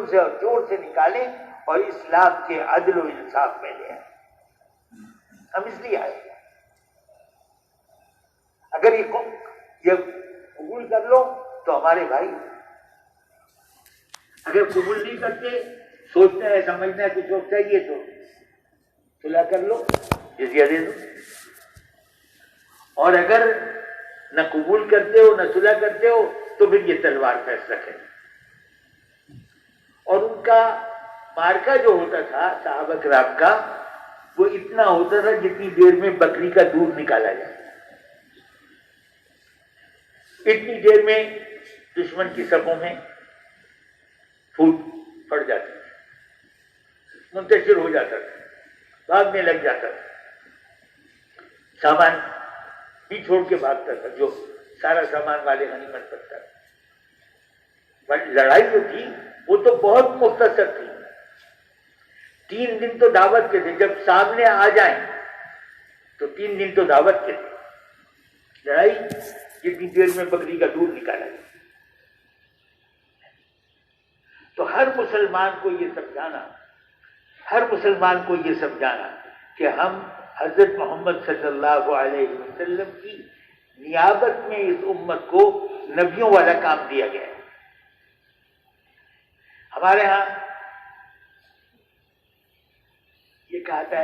A: سے اور چور سے نکالیں اور اسلام کے عدل و انصاف میں لے آئیں۔ ہم اس لیے آئے، اگر یہ قبول کر لو تو ہمارے بھائی، اگر قبول نہیں کرتے، سوچتے ہیں سمجھنا ہے کچھ وقت چاہیے تو صلح کر لو، جزیہ دے دو، اور اگر نہ قبول کرتے ہو نہ صلح کرتے ہو تو پھر یہ تلوار فیصلہ کرے۔ اور ان کا مارکا جو ہوتا تھا صحابہ کرام کا، وہ اتنا ہوتا تھا جتنی دیر میں بکری کا دودھ نکالا جائے، اتنی دیر میں دشمن کی صفوں میں پھوٹ پڑ جاتی تھی، منتشر ہو جاتا تھا، بھاگنے لگ جاتا تھا، سامان بھی چھوڑ کے بھاگتا تھا، جو سارا سامان والے غنیمت کرتا تھا۔ بٹ لڑائی جو تھی وہ تو بہت مختصر تھی، 3 دن تو دعوت کے تھے، جب سامنے آ جائیں تو 3 دن تو دعوت کے تھے، لڑائی جتنی دیر میں بکری کا دودھ نکالا جائے۔ تو ہر مسلمان کو یہ سمجھانا کہ ہم حضرت محمد صلی اللہ علیہ وسلم کی نیابت میں اس امت کو نبیوں والا کام دیا گیا ہے۔ ہمارے ہاں یہ کہا جاتا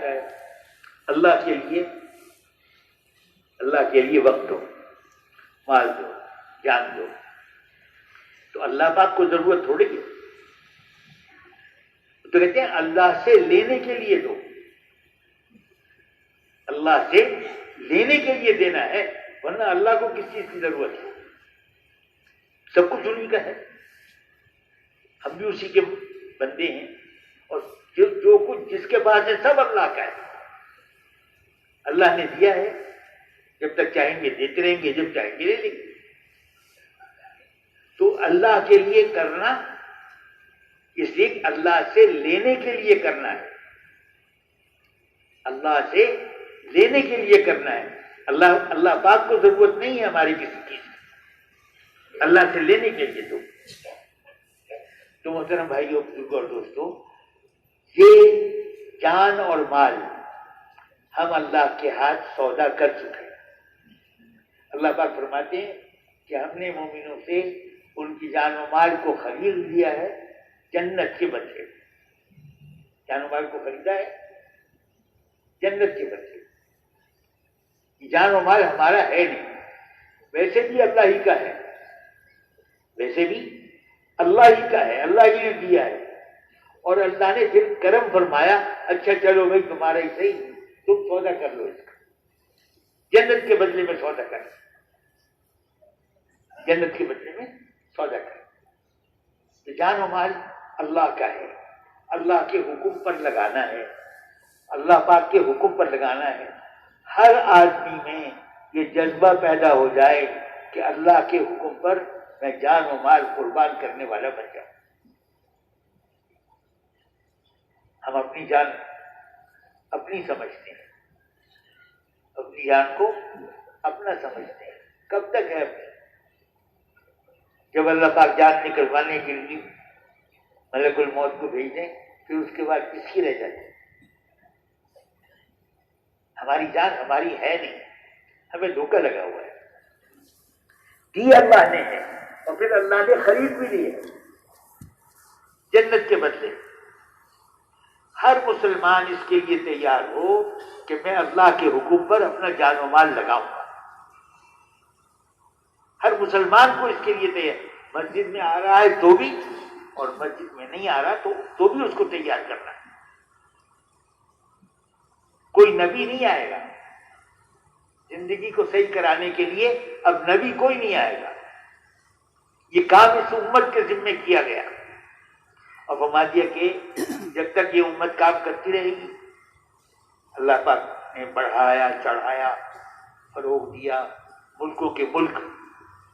A: ہے اللہ کے لیے وقت دو، مال دو، جان دو، تو اللہ پاک کو ضرورت تھوڑی ہے، تو کہتے ہیں اللہ سے لینے کے لیے دو، اللہ سے لینے کے لیے دینا ہے، ورنہ اللہ کو کس چیز کی ضرورت ہے؟ سب کچھ انہی کا ہے، ہم بھی اسی کے بندے ہیں، اور جو کچھ جس کے پاس ہے سب اللہ کا ہے، اللہ نے دیا ہے، جب تک چاہیں گے دیتے رہیں گے، جب چاہیں گے لے لیں گے۔ تو اللہ کے لیے کرنا، اس لیے اللہ سے لینے کے لیے کرنا ہے، اللہ سے لینے کے لیے کرنا ہے، اللہ پاک کو ضرورت نہیں ہے ہماری کسی چیز کی، اللہ سے لینے کے لیے تو محترم بھائیوں، بزرگوں اور دوستوں، یہ جان اور مال ہم اللہ کے ہاتھ سودا کر چکے ہیں۔ اللہ پاک فرماتے ہیں کہ ہم نے مومنوں سے ان کی جان و مال کو خرید لیا ہے جنت کے بدلے، جان و مال کو خریدا ہے جنت کے بدلے۔ یہ جان و مال ہمارا ہے نہیں، ویسے بھی اللہ ہی کا ہے، ویسے بھی اللہ ہی کا ہے، اللہ ہی نے دیا ہے، اور اللہ نے پھر کرم فرمایا، اچھا چلو بھائی تمہارا ہی صحیح، تم سودا کر لو اس کا، جنت کے بدلے میں سودا کر، جنت کے بدلے میں سودا کر۔ تو جان و مال اللہ کا ہے، اللہ کے حکم پر لگانا ہے، اللہ پاک کے حکم پر لگانا ہے۔ ہر آدمی میں یہ جذبہ پیدا ہو جائے کہ اللہ کے حکم پر میں جان و مال قربان کرنے والا بن جاؤں۔ ہم اپنی جان اپنی سمجھتے ہیں، اپنی جان کو اپنا سمجھتے ہیں، کب تک ہے اپنی؟ جب اللہ پاک جان نکلوانے کے لیے ملک الموت کو بھیج دیں، پھر اس کے بعد کس کی رہ جاتی؟ ہماری جان ہماری ہے نہیں، ہمیں دھوکہ لگا ہوا ہے، دی اللہ نے ہے، اور پھر اللہ نے خرید بھی لی ہے جنت کے بدلے۔ ہر مسلمان اس کے لیے تیار ہو کہ میں اللہ کے حکم پر اپنا جان و مال لگاؤں گا، ہر مسلمان کو اس کے لیے تیار، مسجد میں آ رہا ہے تو بھی، اور مسجد میں نہیں آ رہا تو بھی اس کو تیار کرنا ہے۔ کوئی نبی نہیں آئے گا زندگی کو صحیح کرانے کے لیے، اب نبی کوئی نہیں آئے گا، یہ کام اس امت کے ذمے کیا گیا، اور فرما دیا کہ جب تک یہ امت کام کرتی رہے گی، اللہ پاک نے بڑھایا چڑھایا فروغ دیا ملکوں کے ملک،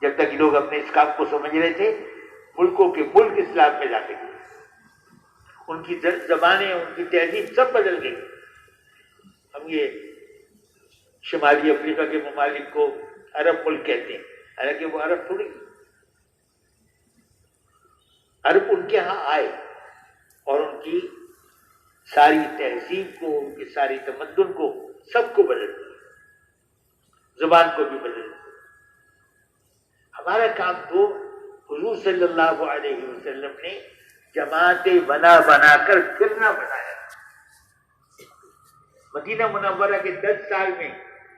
A: جب تک یہ لوگ اپنے اس کام کو سمجھ رہے تھے ملکوں کے ملک اسلام میں داخل ہوئے، ان کی زبانیں ان کی تہذیب سب بدل گئی۔ ہم یہ شمالی افریقہ کے ممالک کو عرب ملک کہتے ہیں، حالانکہ وہ عرب تھوڑی، عرب ان کے ہاں آئے اور ان کی ساری تہذیب کو، ان کی ساری تمدن کو، سب کو بدل دیا، زبان کو بھی بدل دیا۔ ہمارا کام تو حضور صلی اللہ علیہ وسلم نے جماعتیں بنا بنا کر پھر نہ بنایا۔ مدینہ منورہ کے 10 سال میں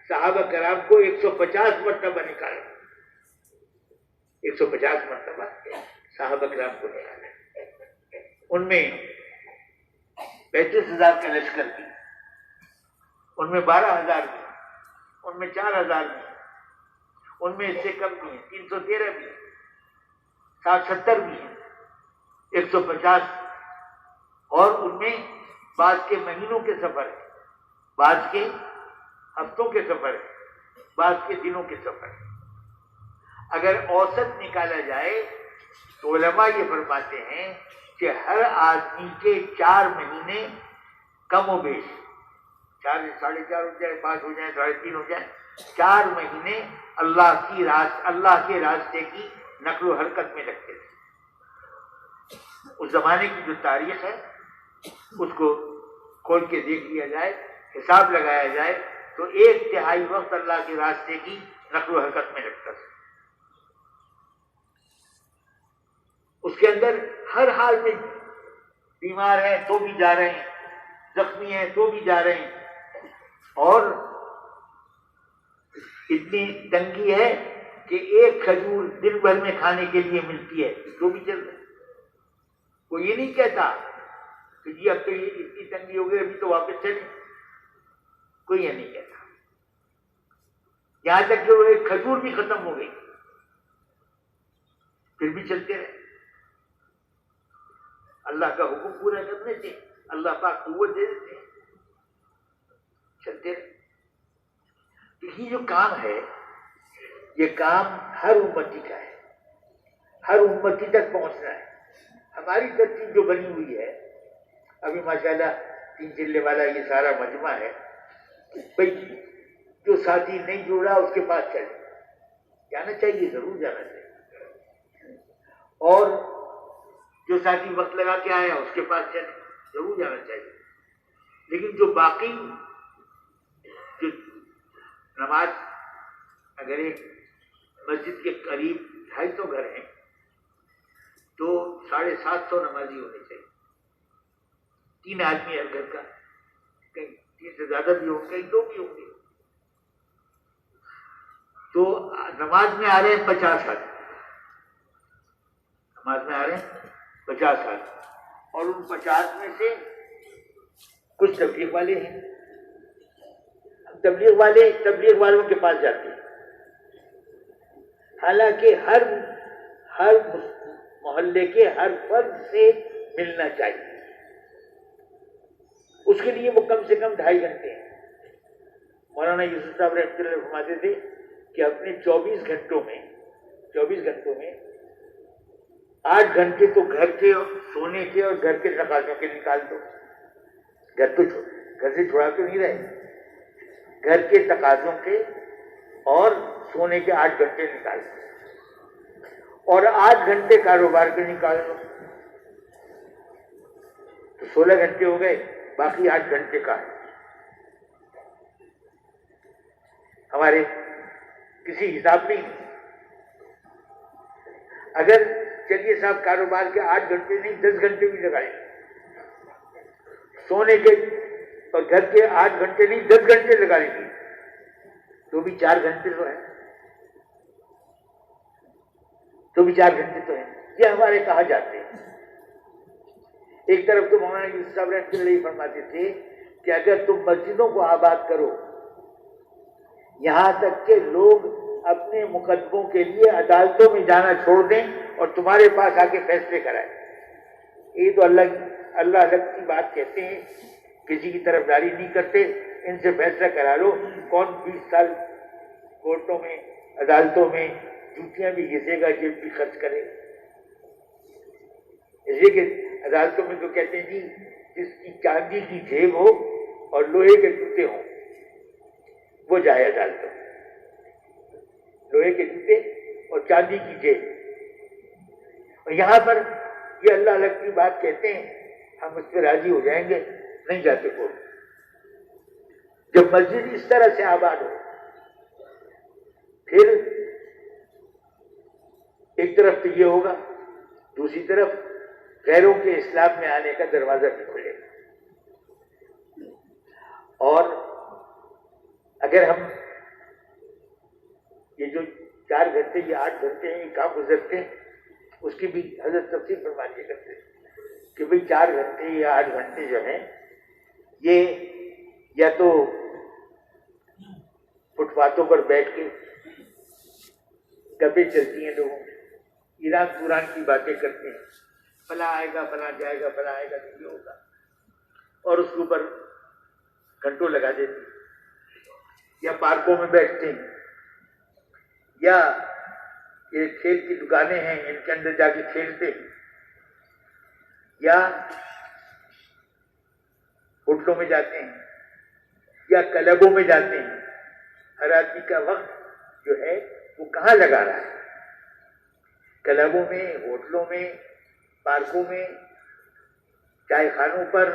A: صحابہ کرام کو 150 مرتبہ نکالا، 150 مرتبہ صحابہ کرام کو نکالا، ان میں 35,000 کا لشکر بھی، ان میں 12,000 بھی، ان میں 4,000 بھی، ان میں اس سے کم بھی ہیں 313 بھی، 60-70 بھی ہیں، 150، اور ان میں بعض کے مہینوں کے سفر ہے، بعض کے ہفتوں کے سفر ہے، بعض کے دنوں کے سفر ہے۔ اگر اوسط نکالا جائے تو علماء یہ فرماتے ہیں کہ ہر آدمی کے 4 مہینے کم و بیش، 4 ساڑھے 4 ہو جائے، 5 ہو جائے، 3.5 ہو جائے، 4 مہینے اللہ کے راستے کی نقل و حرکت میں لگتے تھے۔ اس زمانے کی جو تاریخ ہے اس کو کھول کے دیکھ لیا جائے، حساب لگایا جائے تو 1/3 وقت اللہ کے راستے کی نقل و حرکت میں لگتا تھا۔ اس کے اندر ہر حال میں بیمار ہیں تو بھی جا رہے ہیں، زخمی ہیں تو بھی جا رہے ہیں، اور اتنی تنگی ہے کہ ایک کھجور دن بھر میں کھانے کے لیے ملتی ہے تو بھی چل رہے ہیں۔ کوئی یہ نہیں کہتا کہ جی اب تو یہ اتنی تنگی ہو گئی ابھی تو واپس چلیں، کوئی یہ نہیں کہتا، یہاں تک کہ وہ ایک کھجور بھی ختم ہو گئی پھر بھی چلتے رہے۔ اللہ کا حکم پورا کرنے سے اللہ پاک قوت دے دیتے ہیں، چلتے رہے۔ تو یہ جو کام ہے یہ کام ہر امتی کا ہے، ہر امتی تک پہنچنا ہے۔ ہماری ترتیب جو بنی ہوئی ہے ابھی ماشاءاللہ 3 جلدے والا یہ سارا مجمع ہے، بھئی جو ساتھی نہیں جوڑا اس کے پاس چلے، جانا چاہیے، ضرور جانا چاہیے، اور جو ساتھی وقت لگا کے آیا اس کے پاس چلے، ضرور جانا چاہیے۔ لیکن جو باقی جو نماز، اگر ایک مسجد کے قریب 250 گھر ہیں تو 750 نمازی ہونے چاہیے، 3 آدمی ہر گھر کا، کہیں 3 سے زیادہ بھی ہوں، کہیں 2 بھی ہوں گے، تو نماز میں آ رہے ہیں 50 آدمی، نماز میں آ رہے ہیں 50 آدمی، اور ان 50 میں سے کچھ تبلیغ والے ہیں، تبلیغ والوں کے پاس جاتے ہیں، حالانکہ ہر محلے کے ہر فرد سے ملنا چاہیے، اس کے لیے وہ کم سے کم 2.5 گھنٹے ہیں۔ مولانا یوسف صاحب رحمۃ اللہ فرماتے تھے کہ اپنے 24 گھنٹوں میں 8 گھنٹے تو گھر کے سونے کے اور گھر کے تقاضوں کے نکال دو، گھر سے چھڑا تو نہیں رہے، گھر کے تقاضوں کے اور سونے کے 8 گھنٹے نکال دو، اور 8 گھنٹے کاروبار کے نکال دو تو 16 گھنٹے ہو گئے، باقی 8 گھنٹے کا ہے۔ ہمارے کسی حساب نہیں، اگر چلیے صاحب کاروبار کے 8 گھنٹے نہیں 10 گھنٹے بھی لگائیں، سونے کے اور گھر کے 8 گھنٹے نہیں 10 گھنٹے لگا لیں گے تو بھی 4 گھنٹے تو ہیں، یہ ہمارے کہا جاتے ہیں۔ ایک طرف تو مولانا یوسف صاحب رحمۃ اللہ فرماتے تھے کہ اگر تم مسجدوں کو آباد کرو، یہاں تک کہ لوگ اپنے مقدموں کے لیے عدالتوں میں جانا چھوڑ دیں اور تمہارے پاس آ کے فیصلے کرائیں، یہ تو اللہ الگ کی بات کہتے ہیں، کسی کی طرفداری نہیں کرتے، ان سے فیصلہ کرا لو۔ کون 20 سال کورٹوں میں عدالتوں میں جوتیاں بھی گھسے گا، جیب بھی خرچ کرے؟ اس لیے کہ عدالتوں میں تو کہتے ہیں جی جس کی چاندی کی جیب ہو اور لوہے کے جوتے ہوں وہ جائے عدالتوں میں، لوہے کے جوتے اور چاندی کی جیب۔ اور یہاں پر یہ اللہ الگ کی بات کہتے ہیں، ہم اس پہ راضی ہو جائیں گے، نہیں جاتے کورٹ۔ جب مسجد اس طرح سے آباد ہو، پھر ایک طرف تو یہ ہوگا، دوسری طرف غیروں کے اسلام میں آنے کا دروازہ بھی کھلے گا۔ اور اگر ہم یہ جو 4 گھنٹے یا 8 گھنٹے ہیں یہ کہاں گزرتے ہیں، اس کی بھی حضرت تفسیر فرماتے کرتے ہیں کہ بھئی 4 گھنٹے یا 8 گھنٹے جو ہیں یہ یا تو فٹ پاتھوں پر بیٹھ کے گپیں چلتی ہیں، لوگوں ایران قرآن کی باتیں کرتے ہیں، فلاں آئے گا، فلاں جائے گا، فلاں آئے گا تو یہ ہوگا، اور اس کے اوپر گھنٹوں لگا دیتے ہیں، یا پارکوں میں بیٹھتے ہیں، یا یہ کھیل کی دکانیں ہیں ان کے اندر جا کے کھیلتے ہیں، یا ہوٹلوں میں جاتے ہیں، یا کلبوں میں جاتے ہیں۔ ہر آدمی کا وقت جو ہے وہ کہاں لگا رہا ہے؟ کلبوں میں، ہوٹلوں میں، پارکوں میں، چائے خانوں پر،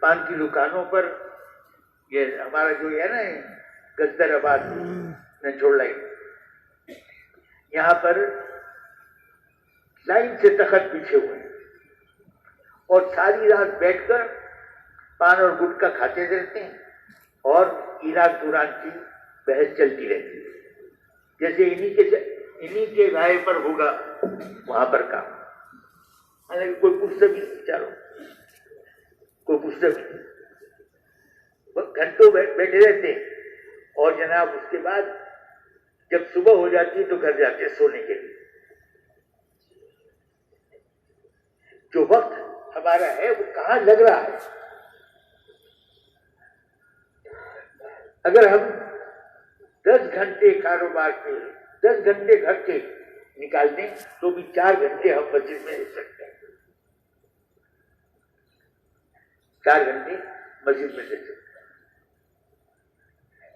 A: پان کی دکانوں پر۔ یہ ہمارا جو ہے نا گزدر آباد نچوڑ لائن، یہاں پر لائن سے تخت بچھے ہوئے ہیں اور ساری رات بیٹھ کر پان اور گٹکا کھاتے رہتے ہیں اور ایران قرآن کی بحث چلتی رہتی ہے، جیسے انہی کے رائے پر ہوگا وہاں پر کام۔ حالانکہ کوئی پوچھتا بھی نہیں، چاروں کوئی پوچھتا بھی نہیں، گھنٹوں بیٹھے رہتے ہیں، اور جناب اس کے بعد جب صبح ہو جاتی ہے تو گھر جاتے ہیں سونے کے لیے۔ جو وقت ہمارا ہے وہ کہاں لگ رہا ہے؟ اگر ہم 10 گھنٹے کاروبار کے، 10 گھنٹے گھر کے نکال دیں تو بھی 4 گھنٹے ہم مسجد میں رہ سکتے ہیں، 4 گھنٹے مسجد میں رہ سکتے ہیں۔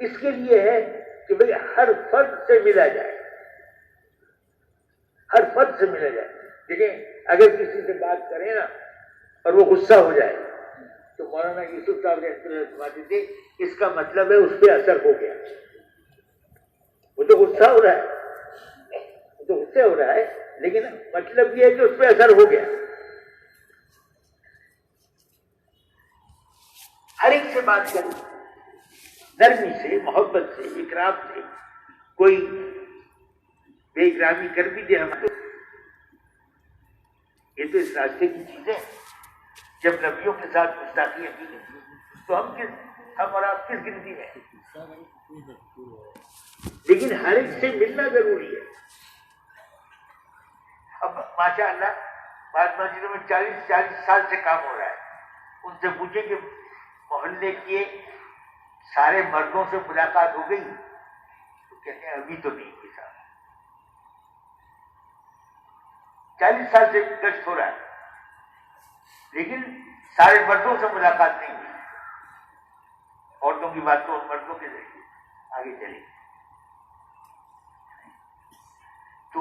A: اس کے لیے ہے کہ بھئی ہر فرد سے ملا جائے، ہر فرد سے ملا جائے۔ دیکھیں اگر کسی سے بات کریں نا اور وہ غصہ ہو جائے تو مولانا یوسف صاحب رحمۃ اللہ فرماتے تھے اس کا مطلب ہے اس پہ اثر ہو گیا، وہ تو غصہ ہو رہا ہے، وہ تو غصے ہو رہا ہے، لیکن مطلب یہ ہے کہ اس پہ اثر ہو گیا۔ ہر ایک سے بات کریں، نرمی سے، محبت سے، اکرام سے۔ کوئی بے اکرامی کر بھی دے ہمیں، یہ تو اس راستے کی چیزیں۔ جب نبیوں کے ساتھ گستاخی کی تو ہم اور آپ کس گنتی میں؟ لیکن ہر ایک سے ملنا ضروری ہے۔ اب ماشاء اللہ بعض مسجدوں میں 40 سال سے کام ہو رہا ہے، ان سے پوچھیں کہ محلے کے سارے مردوں سے ملاقات ہو گئی تو کہتے ہیں ابھی تو نہیں ہوئی صاحب، 40 سال سے گشت ہو رہا ہے لیکن سارے مردوں سے ملاقات نہیں ہوئی۔ عورتوں کی بات تو مردوں کے ذریعے آگے چلے گی۔ تو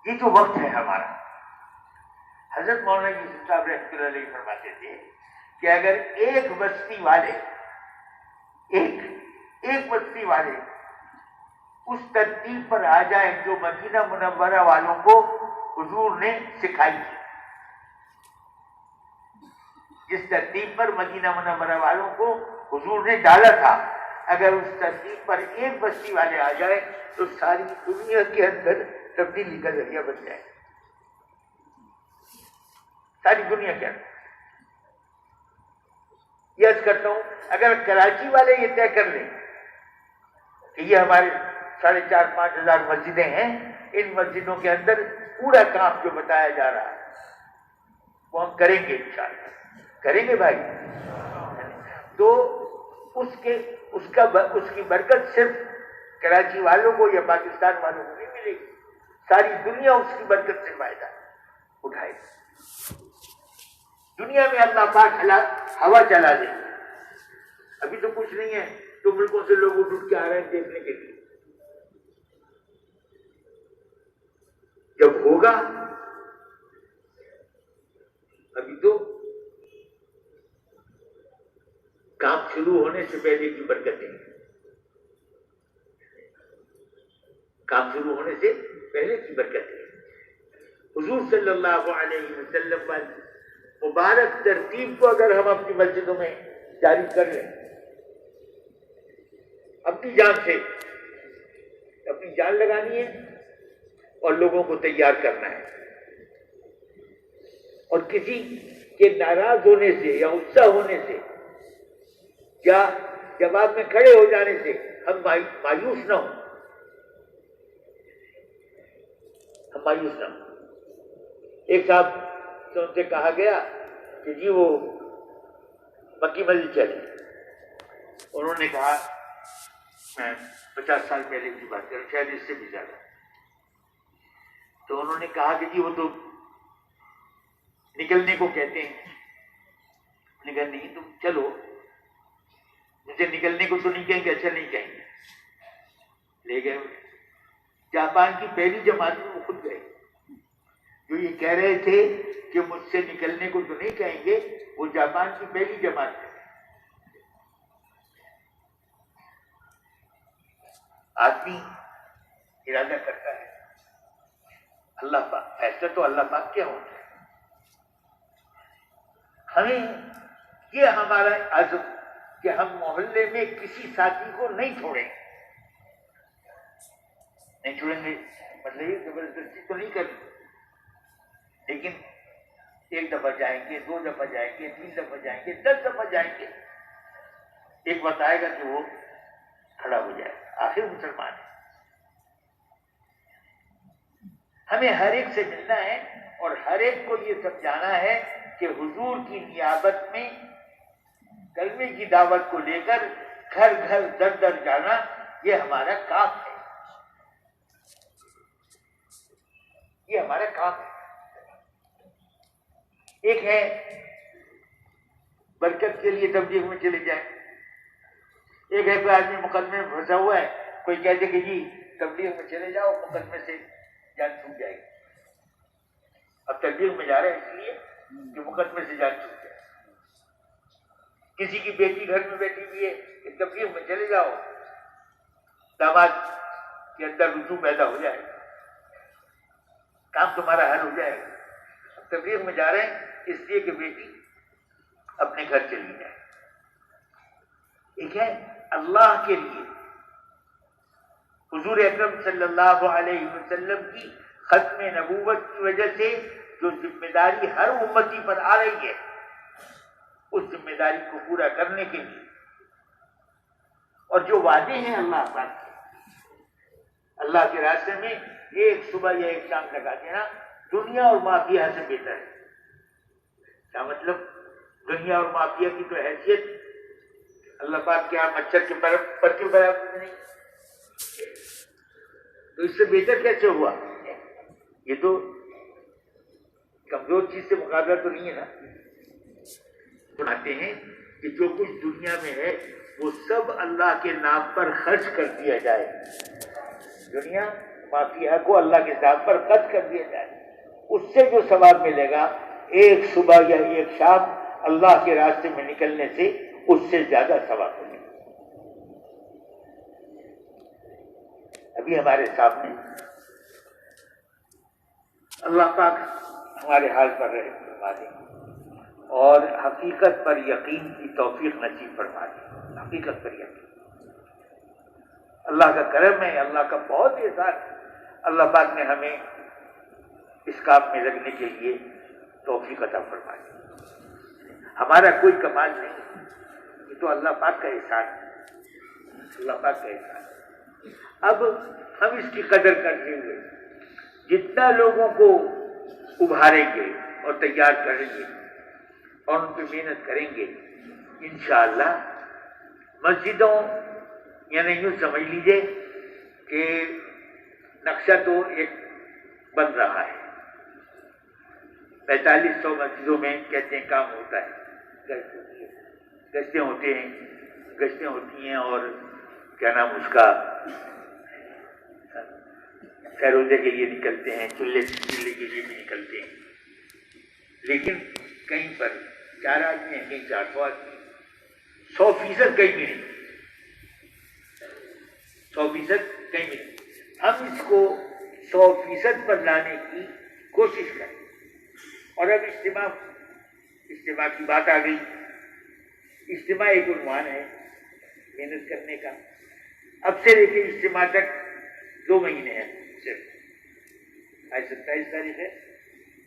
A: یہ جو وقت ہے ہمارا، حضرت مولانا یوسف صاحب رحمۃ اللہ علیہ فرماتے تھے کہ اگر ایک بستی والے اس ترتیب پر آ جائیں جو مدینہ منورہ والوں کو حضور نے سکھائی تھی، جس ترتیب پر مدینہ منورہ والوں کو حضور نے ڈالا تھا، اگر اس ترتیب پر ایک بستی والے آ جائیں تو ساری دنیا کے اندر تبدیلی کا ذریعہ بن جائے، ساری دنیا کے اندر۔ یہ عرض کرتا ہوں اگر کراچی والے یہ طے کر لیں کہ یہ ہمارے 4,500 5,000 مسجدیں ہیں، ان مسجدوں کے اندر پورا کام جو بتایا جا رہا ہے وہ ہم کریں گے انشاءاللہ، کریں گے بھائی، تو اس کی برکت صرف کراچی والوں کو یا پاکستان والوں کو نہیں ملے گی، ساری دنیا اس کی برکت سے فائدہ اٹھائے گی۔ دنیا میں اللہ پاک ہوا چلا دے، ابھی تو کچھ نہیں ہے، تو ملکوں سے لوگ اٹھ کے آ رہے ہیں دیکھنے کے لیے، جب ہوگا، ابھی تو کام شروع ہونے سے پہلے کی برکتیں، کام شروع ہونے سے پہلے کی برکتیں، حضور صلی اللہ علیہ وسلم والی مبارک ترتیب کو اگر ہم اپنی مسجدوں میں جاری کر لیں، اپنی جان سے، اپنی جان لگانی ہے اور لوگوں کو تیار کرنا ہے، اور کسی کے ناراض ہونے سے یا غصہ ہونے سے یا جواب میں کھڑے ہو جانے سے ہم مایوس نہ ہوں، ہم مایوس نہ ہوں۔ ایک صاحب سے ان سے کہا گیا کہ جی وہ مکی مسجد چلی، انہوں نے کہا میں 50 سال پہلے کی بات کروں، شاید اس سے بھی زیادہ، تو انہوں نے کہا کہ جی وہ تو نکلنے کو کہتے ہیں، میں نے کہا نہیں تم چلو، مجھے نکلنے کو تو نہیں کہیں گے، اچھا نہیں کہیں گے، لے گئے۔ جاپان کی پہلی جماعت میں وہ خود گئے، جو یہ کہہ رہے تھے کہ مجھ سے نکلنے کو تو نہیں کہیں گے، وہ جاپان کی پہلی جماعت میں۔ آدمی ارادہ کرتا ہے، اللہ پاک فیصلہ تو اللہ پاک کیا ہوتا ہے، ہمیں یہ ہمارا عزم کہ ہم محلے میں کسی ساتھی کو نہیں چھوڑیں گے، مطلب یہ زبردستی تو نہیں کریں، لیکن 1 دفعہ جائیں گے، 2 دفعہ جائیں گے، 3 دفعہ جائیں گے، 10 دفعہ جائیں گے، ایک وقت آئے گا کہ وہ کھڑا ہو جائے گا، آخر مسلمان ہے۔ ہمیں ہر ایک سے ملنا ہے اور ہر ایک کو یہ سمجھانا ہے کہ حضور کی نیابت میں کلمے کی دعوت کو لے کر گھر گھر در در جانا یہ ہمارا کام ہے، یہ ہمارا کام ہے۔ ایک ہے برکت کے لیے تبلیغ میں چلے جائیں، ایک ہے کوئی آدمی مقدمے میں پھنسا ہوا ہے، کوئی کہتے کہ جی تبلیغ میں چلے جاؤ، مقدمے سے جان چھوٹ جائے گی، اب تبلیغ میں جا رہے ہیں اس لیے کہ مقدمے سے جان چھوٹ جائے۔ کسی کی بیٹی گھر میں بیٹھی ہوئی ہے کہ تبلیغ میں چلے جاؤ، داماد کے اندر رجوع پیدا ہو جائے گا، کام تمہارا حل ہو جائے گا۔ اب تبلیغ میں جا رہے ہیں اس لیے کہ بیٹی اپنے گھر چلی جائے۔ ایک ہے اللہ کے لیے، حضور اکرم صلی اللہ علیہ وسلم کی ختم نبوت کی وجہ سے جو ذمہ داری ہر امتی پر آ رہی ہے، اس ذمہ داری کو پورا کرنے کے لیے، اور جو وعدے ہیں اللہ پاک کے، اللہ کے راستے میں ایک صبح یا ایک شام لگا دینا دنیا اور مافیا سے بہتر ہے۔ کیا مطلب؟ دنیا اور مافیا کی تو حیثیت اللہ پاک کے یہاں مچھر کے پر کے برابر نہیں، تو اس سے بہتر کیسے ہوا؟ یہ تو کمزور چیز سے مقابلہ تو نہیں ہے نا۔ سناتے ہیں کہ جو کچھ دنیا میں ہے وہ سب اللہ کے نام پر خرچ کر دیا جائے، دنیا مافیا کو اللہ کے نام پر خرچ کر دیا جائے، اس سے جو ثواب ملے گا ایک صبح یا ایک شام اللہ کے راستے میں نکلنے سے اس سے زیادہ ثواب ملے گا۔ ابھی ہمارے سامنے اللہ پاک ہمارے حال پر رحم فرما دے اور حقیقت پر یقین کی توفیق نصیب فرما دے، حقیقت پر یقین۔ اللہ کا کرم ہے، اللہ کا بہت احسان ہے، اللہ پاک نے ہمیں اس کام میں لگنے کے لیے توفیق عطا فرما دی۔ ہمارا کوئی کمال نہیں، تو اللہ پاک کا احسان ہے، اللہ پاک کا احسان ہے۔ اب ہم اس کی قدر کرتے ہوئے جتنا لوگوں کو ابھاریں گے اور تیار کریں گے اور ان پہ محنت کریں گے، انشاءاللہ مسجدوں، یعنی یوں سمجھ لیجئے کہ نقشہ تو ایک بن رہا ہے، 4500 مسجدوں میں کہتے ہیں کام ہوتا ہے، گشتیں ہوتی ہیں اور کیا نام اس کا فیروزے کے لیے نکلتے ہیں، چولہے کے لیے بھی نکلتے ہیں، لیکن کہیں پر 4 آدمی ہیں، کہیں 400 آدمی، 100% کہیں بھی نہیں، 100% کہیں بھی نہیں۔ ہم اس کو 100% پر لانے کی کوشش کریں۔ اور اب اجتماع کی بات آ گئی۔ اجتماع ایک عنوان ہے محنت کرنے کا۔ اب سے لے کے اجتماع تک 2 مہینے ہیں صرف۔ آج 27 تاریخ ہے،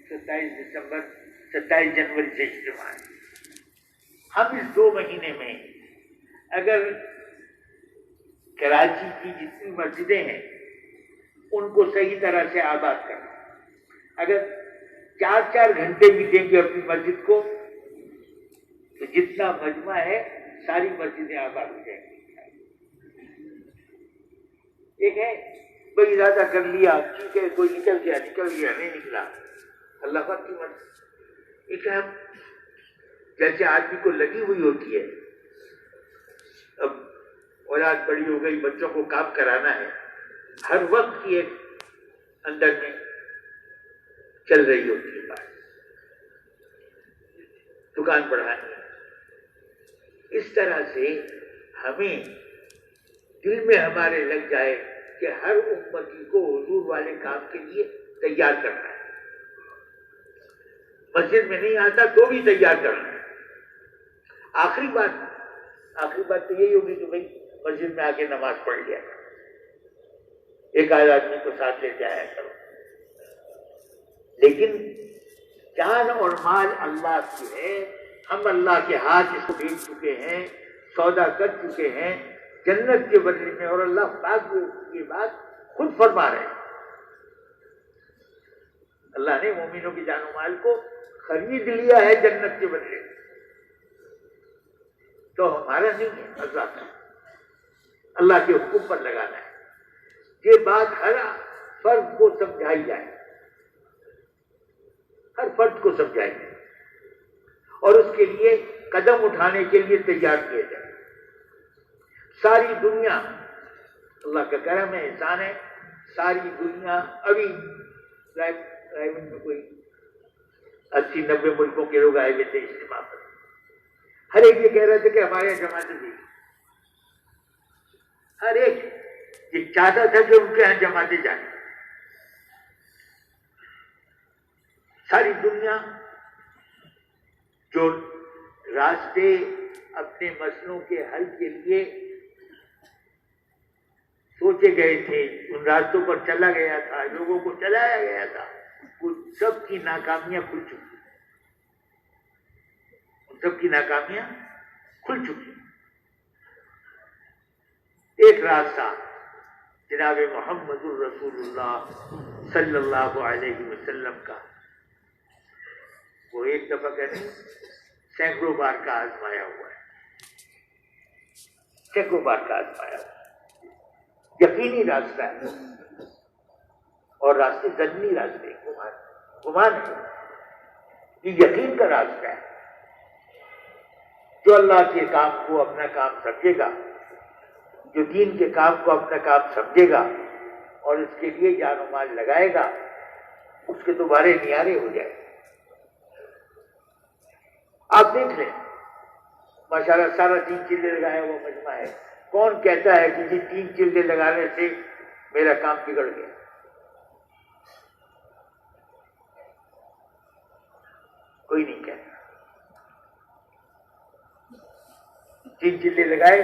A: 27 جنوری سے اجتماع ہے۔ ہم اس 2 مہینے میں اگر کراچی کی جتنی مسجدیں ہیں ان کو صحیح طرح سے آباد کرنا، اگر 4 گھنٹے بھی دیں گے اپنی مسجد کو تو جتنا مجمع ہے ساری مسجدیں آباد ہو جائیں گی۔ ایک ہے بھائی ارادہ کر لیا، ٹھیک ہے، کوئی نکل گیا نہیں نکلا، اللہ پاک کی مرضی۔ ایک ہے جیسے آدمی کو لگی ہوئی ہوتی ہے، اب اولاد بڑی ہو گئی، بچوں کو کام کرانا ہے، ہر وقت کی ایک اندر میں چل رہی ہوتی ہے بات، دکان بڑھانی ہے۔ اس طرح سے ہمیں دل میں ہمارے لگ جائے کہ ہر امتی کو حضور والے کام کے لیے تیار کرنا ہے۔ مسجد میں نہیں آتا تو بھی تیار کرنا ہے۔ آخری بات تو یہی ہوگی کہ بھائی مسجد میں آ کے نماز پڑھ لیا، ایک آدمی کو ساتھ لیتے آیا کرو، لیکن جان اور مال اللہ کی ہے، ہم اللہ کے ہاتھ اس کو بیچ چکے ہیں، سودا کر چکے ہیں جنت کے بدلے میں، اور اللہ پاک یہ بات خود فرما رہے ہیں۔ اللہ نے مومنوں کی جان و مال کو خرید لیا ہے جنت کے بدلے، تو ہمارا نہیں ہے، اللہ کا، اللہ کے حکم پر لگانا ہے۔ یہ بات ہر فرد کو سمجھائی جائے، ہر فرد کو سمجھائی جائے اور اس کے لیے قدم اٹھانے کے لیے تیار کیا جائے۔ ساری دنیا، اللہ کا کرم ہے، احسان ہے، ساری دنیا ابھی میں کوئی 80-90 ملکوں کے لوگ آئے ہوئے تھے اجتماع پر، ہر ایک یہ کہہ رہے تھے کہ ہمارے یہاں جماعتیں بھی، ہر ایک یہ چاہتا تھا کہ ان کے یہاں جماعتیں جائیں۔ ساری دنیا جو راستے اپنے مسئلوں کے حل کے لیے سوچے گئے تھے، ان راستوں پر چلا گیا تھا، لوگوں کو چلایا گیا تھا، وہ سب کی ناکامیاں کھل چکی، سب کی ناکامیاں کھل چکی۔ ایک راستہ جناب محمد الرسول اللہ صلی اللہ علیہ وسلم کا، وہ ایک دفعہ کا نہیں، سینکڑوں بار کا آزمایا ہوا ہے، سینکڑوں بار کا آزمایا ہوا ہے، یقینی راستہ ہے، اور راستے ظنی راستے، گمان ہے، یہ یقین کا راستہ ہے۔ جو اللہ کے کام کو اپنا کام سمجھے گا، جو دین کے کام کو اپنا کام سمجھے گا اور اس کے لیے جان و مال لگائے گا، اس کے دوبارے نیارے ہو جائے۔ آپ دیکھ لیں، ماشاءاللہ سارا 3 چلے لگایا ہوا مجمع ہے، کون کہتا ہے کہ جی 3 چلے لگانے سے میرا کام بگڑ گیا؟ کوئی نہیں کہتا۔ 3 چلے لگائے،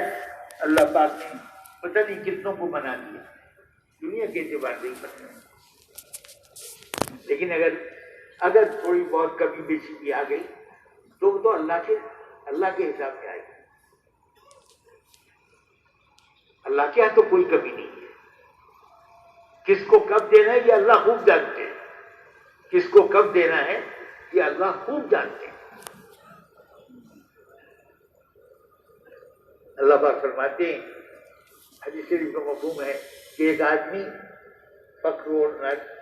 A: اللہ پاک نے پتہ نہیں کتنوں کو بنا دیا، دنیا کے اعتبار سے ہی پتہ ہے، لیکن اگر تھوڑی بہت کمی بیشی بھی آ گئی تو وہ تو اللہ کے حساب میں آئے گی۔ اللہ کے یہاں تو کوئی کمی نہیں ہے. کس کو کب دینا ہے یہ اللہ خوب جانتے ہیں. کس کو کب دینا ہے یہ اللہ خوب جانتے ہیں. اللہ پاک فرماتے ہیں، حدیث شریف کا مفہوم ہے کہ ایک آدمی فقر اور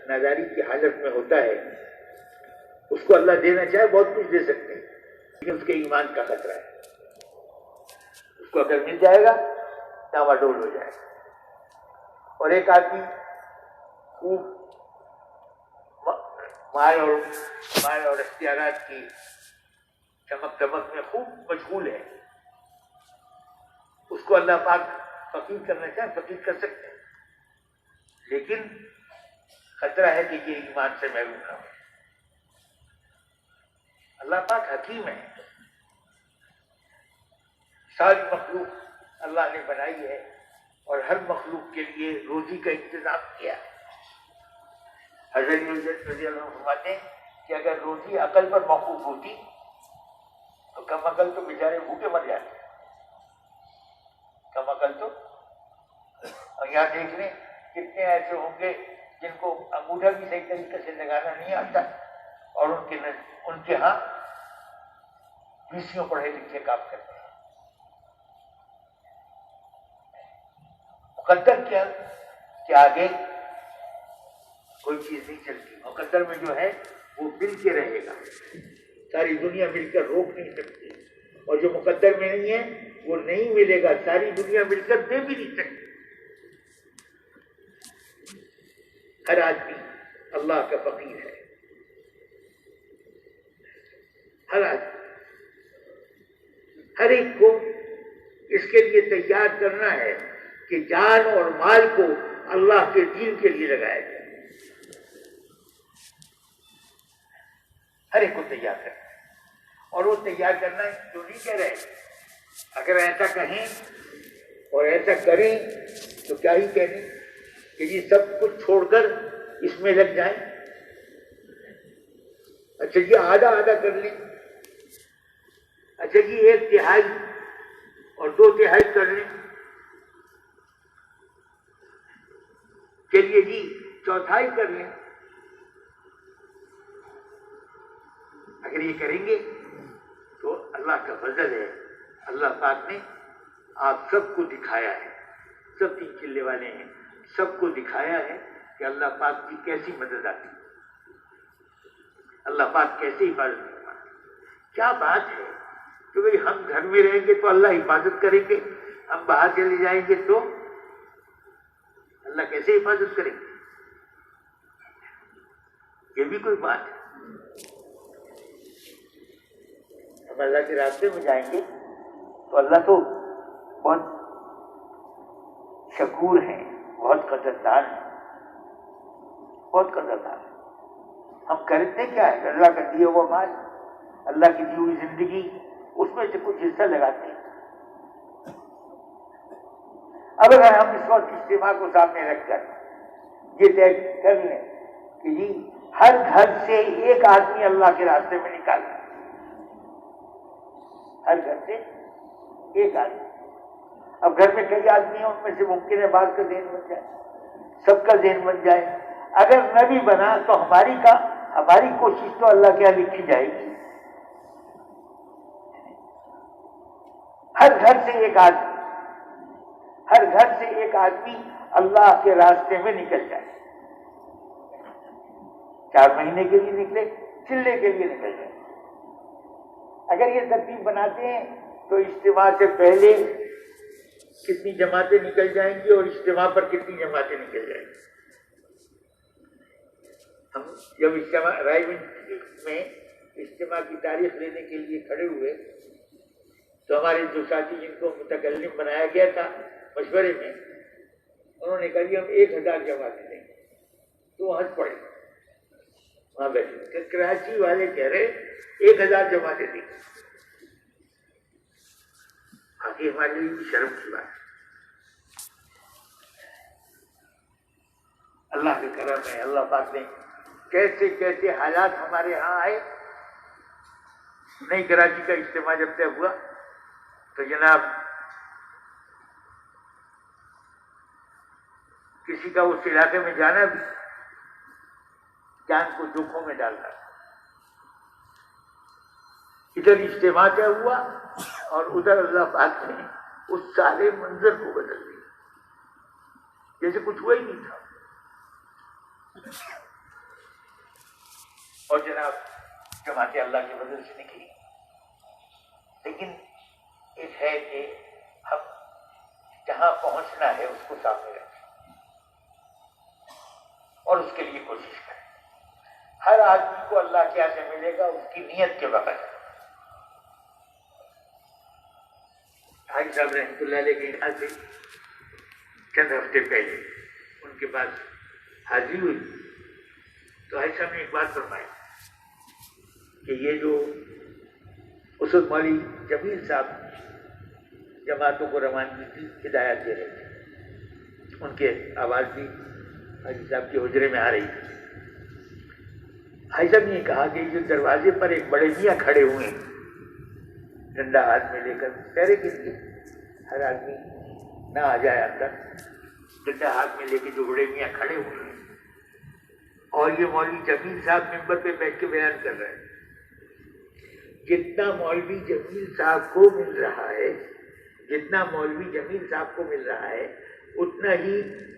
A: ناداری کی حالت میں ہوتا ہے، اس کو اللہ دینا چاہے بہت کچھ دے سکتے ہیں، لیکن اس کے ایمان کا خطرہ ہے. اس کو اگر مل جائے گا ڈاواڈول ہو جائے گا. اور ایک آدمی خوب مال اور اختیارات کی چمک دمک میں خوب مشغول ہے، اس کو اللہ پاک فقیر کرنا چاہے فقیر کر سکتے ہیں، لیکن خطرہ ہے کہ یہ ایمان سے محروم نہ ہو. اللہ پاک حکیم ہے. ساری مخلوق اللہ نے بنائی ہے اور ہر مخلوق کے لیے روزی کا انتظام کیا ہے. حضرت رضی اللہ عنہ فرماتے ہیں کہ اگر روزی عقل پر موقوف ہوتی تو کم عقل تو بیچارے بھوکے مر جاتے. کم عقل تو، اور یہاں دیکھ لیں کتنے ایسے ہوں گے جن کو انگوٹھا بھی صحیح طریقے سے لگانا نہیں آتا اور ان کے ہاں بیسیوں پڑھے لکھے کام کرتے ہیں. مقدر کیا کہ آگے کوئی چیز نہیں چلتی. مقدر میں جو ہے وہ مل کے رہے گا، ساری دنیا مل کر روک نہیں سکتی، اور جو مقدر میں نہیں ہے وہ نہیں ملے گا، ساری دنیا مل کر دے بھی نہیں سکتی. ہر آدمی اللہ کا فقیر ہے، ہر آدمی. ہر ایک کو اس کے لیے تیار کرنا ہے کہ جان اور مال کو اللہ کے دین کے لیے لگایا جائے. ہر ایک کو تیار کرنا ہے، اور وہ تیار کرنا جو نہیں کہہ رہے. اگر ایسا کہیں اور ایسا کریں تو کیا ہی کہنے کہ یہ سب کچھ چھوڑ کر اس میں لگ جائیں. اچھا یہ آدھا آدھا کر لیں، اچھا جی 1/3 اور 2/3 کر لیں، چلیے جی 1/4 کر لیں. اگر یہ کریں گے تو اللہ کا فضل ہے. اللہ پاک نے آپ سب کو دکھایا ہے، سب 3 چلے والے ہیں، سب کو دکھایا ہے کہ اللہ پاک کی کیسی مدد آتی، اللہ پاک کیسے حفاظت کرواتے. کیا بات ہے کہ بھئی ہم گھر میں رہیں گے تو اللہ حفاظت کریں گے، ہم باہر چلے جائیں گے تو اللہ کیسے حفاظت کریں گے. یہ بھی کوئی بات ہے. ہم اللہ کے راستے میں جائیں گے تو اللہ تو بہت شکور ہیں، بہت قدردان ہیں، بہت قدردان ہیں. ہم کرتے کیا ہے؟ اللہ کا دیا ہوا مال، اللہ کی دی ہوئی زندگی، اس میں سے کچھ حصہ لگاتے ہیں. اب اگر ہم اس وقت اجتماع کو سامنے رکھ کر یہ طے کر لیں کہ جی ہر گھر سے ایک آدمی اللہ کے راستے میں نکالنا، ہر گھر سے ایک آدمی. اب گھر میں کئی آدمی ہیں، ان میں سے ممکن ہے بعض کا ذہن بن جائے، سب کا ذہن بن جائے. اگر نہ بھی بنا تو ہماری کوشش تو اللہ کے یہاں لکھی جائے گی. ہر گھر سے ایک آدمی، ہر گھر سے ایک آدمی اللہ کے راستے میں نکل جائے. 4 مہینے کے لیے نکلے، چلے کے لیے نکل جائے. اگر یہ ترتیب بناتے ہیں تو اجتماع سے پہلے کتنی جماعتیں نکل جائیں گی اور اجتماع پر کتنی جماعتیں نکل جائیں گی. ہم جب اجتماع رائے میں اجتماع کی تاریخ لینے کے لیے کھڑے ہوئے تو ہمارے جو ساتھی جن کو متکلم بنایا گیا تھا مشورے میں، انہوں نے کہا کہ ہم 1000 جماعتیں دیں گے. تو وہ ہنس پڑے وہاں بیٹھے. کراچی والے کہہ رہے 1000 جماعتیں دیں گے. آگے ہمارے لیے شرم کی بات ہے. اللہ کے کرم ہے، اللہ پاک نے کیسے کیسے حالات ہمارے ہاں آئے. نئی کراچی کا اجتماع جب طے ہوا تو جناب کسی کا اس علاقے میں جانا بھی جان کو جوکھوں میں ڈال رہا ہے. ادھر اجتماع کیا ہوا اور ادھر اللہ پاک نے اس سارے منظر کو بدل دیا جیسے کچھ ہوا ہی نہیں تھا. اور جناب جماعتیں اللہ کے بدل سے نکلی. لیکن ایک ہے کہ ہم جہاں پہنچنا ہے اس کو سامنے رکھیں اور اس کے لیے کوشش کریں. ہر آدمی کو اللہ کیا سے ملے گا اس کی نیت کے بغیر. حاجی صاحب رحمۃ اللہ علیہ کے یہاں سے چند ہفتے پہلے ان کے پاس حاضری ہوئی تو حاجی صاحب نے ایک بات فرمائی کہ یہ جو اس وقت مولوی جمیل صاحب جماعتوں کو روانگی کی ہدایت دے رہے تھے. ان کے آواز بھی حاجی صاحب کے حجرے میں آ رہی تھی. حاجی صاحب نے کہا کہ جو دروازے پر ایک بڑے میاں کھڑے ہوئے ہیں ڈنڈا ہاتھ میں لے کر پہرے کے لیے ہر آدمی نہ آ جائے اندر. ڈنڈا ہاتھ میں لے کے جو بڑے میاں کھڑے ہوئے ہیں اور یہ مولوی جمیل صاحب ممبر پہ بیٹھ کے بیان کر رہے ہیں. جتنا مولوی جمیل صاحب کو مل رہا ہے جتنا مولوی جمیل صاحب کو مل رہا ہے اتنا ہی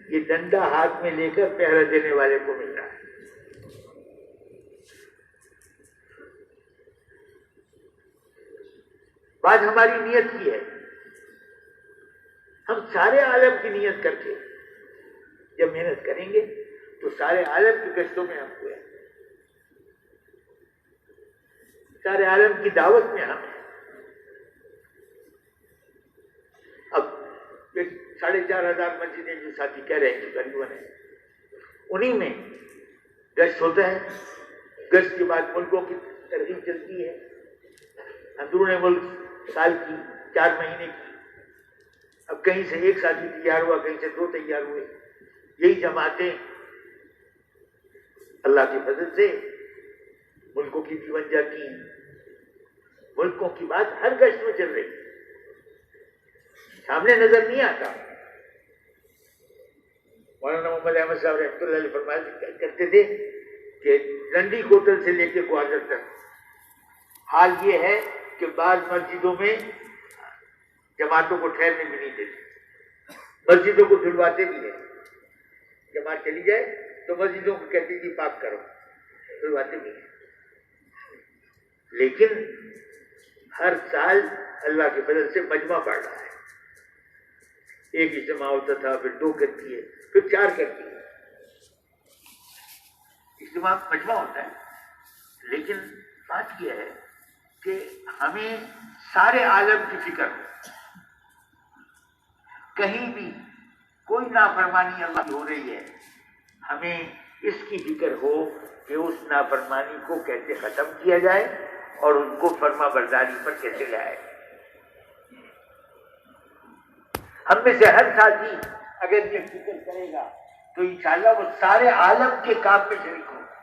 A: یہ ڈنڈا ہاتھ میں لے کر پہرا دینے والے کو مل رہا ہے. بات ہماری نیت کی ہے. ہم سارے عالم کی نیت کر کے جب محنت کریں گے تو سارے عالم کی گشتوں میں ہم ہوئے, سارے عالم کی دعوت میں ہم ہیں. اب 4,500 مسجدیں جو ساتھی کہہ رہے ہیں جو تقریباً ہیں انہی میں گشت ہوتا ہے. گشت کے بعد ملکوں کی ترغیب چلتی ہے. اندرون ملک سال کی 4 مہینے کی. اب کہیں سے ایک ساتھی تیار ہوا کہیں سے 2 تیار ہوئے. یہی جماعتیں اللہ کے فضل سے ملکوں کی 52 کی ملکوں کی بات ہر گشت میں چل رہی سامنے نظر نہیں آتا. مولانا محمد احمد صاحب رحمۃ اللہ علیہ فرمایا کرتے تھے کہ ڈنڈی کوتل سے لے کے گوادر تک حال یہ ہے کہ بعض مسجدوں میں جماعتوں کو ٹھہرنے بھی نہیں دیتے, مسجدوں کو دھلواتے بھی ہیں. جماعت چلی جائے تو مسجدوں کو کہتے جی پاک کرو, دھلواتے بھی ہیں. لیکن ہر سال اللہ کے فضل سے مجمع بڑھ رہا ہے. ایک اجتماع ہوتا تھا, پھر 2 کرتی ہے, پھر 4 کرتی ہے. اجتماع مجمع ہوتا ہے. لیکن بات یہ ہے کہ ہمیں سارے عالم کی فکر ہو. کہیں بھی کوئی نافرمانی اللہ کی ہو رہی ہے, ہمیں اس کی فکر ہو کہ اس نافرمانی کو کیسے ختم کیا جائے اور ان کو فرما برداری پر کیسے لائے. ہم میں سے ہر ساتھی اگر یہ فکر کرے گا تو انشاءاللہ وہ سارے عالم کے کام میں شریک ہوگا.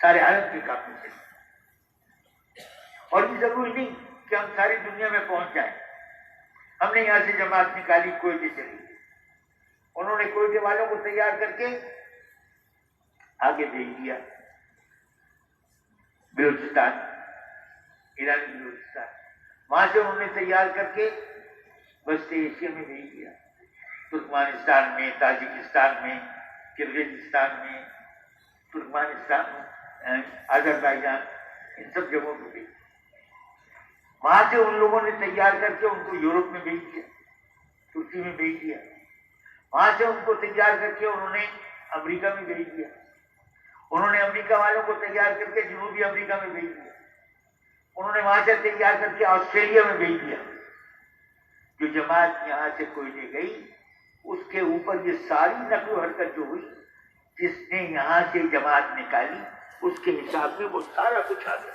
A: سارے عالم کے کام میں شریک. اور یہ ضروری نہیں کہ ہم ساری دنیا میں پہنچ جائیں. ہم نے یہاں سے جماعت نکالی, کوئٹے چلی. انہوں نے کوئٹے والوں کو تیار کر کے آگے بھیج دیا بلوچستان, ایرانی بلوچستان. وہاں سے انہوں نے تیار کر کے وسط ایشیا میں بھیج دیا. ترکمانستان میں, تاجکستان میں, کرغزستان میں, ترکمانستان میں, آذربائیجان, ان سب جگہوں پہ بھیج. وہاں سے ان لوگوں نے تیار کر کے ان کو یورپ میں بھیج دیا, ترکی میں بھیج دیا. وہاں سے ان کو تیار کر کے انہوں نے امریکہ میں بھیج دیا. انہوں نے امریکہ والوں کو تیار کر کے جنوبی امریکہ میں بھیج دیا. انہوں نے وہاں سے تیار کر کے آسٹریلیا میں بھیج دیا. جو جماعت یہاں سے کوئٹے گئی اس کے اوپر یہ ساری نقل و حرکت جو ہوئی, جس نے یہاں سے جماعت نکالی اس کے حساب میں وہ سارا کچھ آ گیا.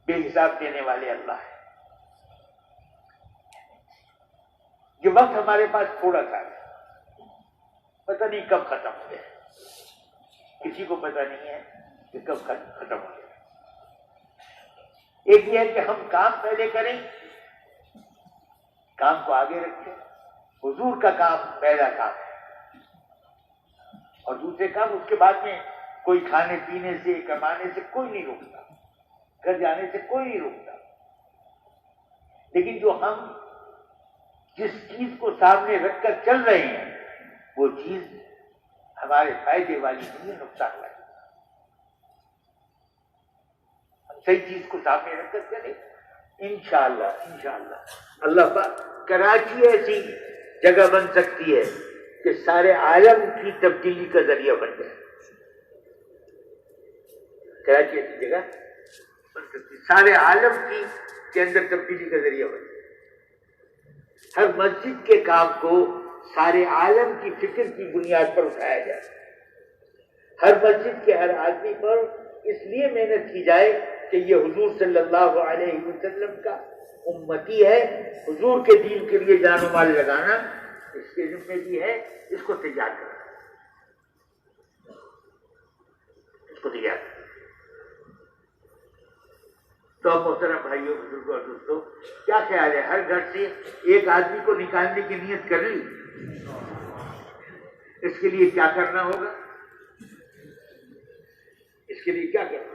A: بے حساب دینے والے اللہ ہے. یہ وقت ہمارے پاس تھوڑا سا ہے, پتہ نہیں کب ختم ہو جائے. کسی کو پتہ نہیں ہے کہ کب ختم ہو جائے. ایک یہ ہے کہ ہم کام پہلے کریں، کام کو آگے رکھیں، حضور کا کام پہلا کام ہے، اور دوسرے کام اس کے بعد میں کوئی کھانے پینے سے کمانے سے کوئی نہیں روکتا، گھر جانے سے کوئی نہیں روکتا، لیکن جو ہم جس چیز کو سامنے رکھ کر چل رہے ہیں وہ چیز ہمارے فائدے والی نہیں ہے، نقصان والی۔ ہم صحیح چیز کو سامنے رکھ کر چلیں، انشاءاللہ اللہ پاک کراچی ایسی جگہ بن سکتی ہے کہ سارے عالم کی تبدیلی کا ذریعہ بن جائے۔ کراچی ایسی جگہ بن سکتی ہے سارے عالم کے اندر تبدیلی کا ذریعہ بن جائے۔ ہر مسجد کے کام کو سارے عالم کی فکر کی بنیاد پر اٹھایا جائے، ہر مسجد کے ہر آدمی پر اس لیے محنت کی جائے کہ یہ حضور صلی اللہ علیہ وسلم کا امتی ہے، حضور کے دین کے لیے جان و مال لگانا اس کے ذمہ بھی ہے، اس کو تیار کرنا، اس کو تیار کرنا۔ تو اب محترم بھائیوں، بزرگوں اور دوستوں، کیا خیال ہے ہر گھر سے ایک آدمی کو نکالنے کی نیت کر لی؟ اس کے لیے کیا کرنا ہوگا؟ اس کے لیے کیا کرنا ہوگا؟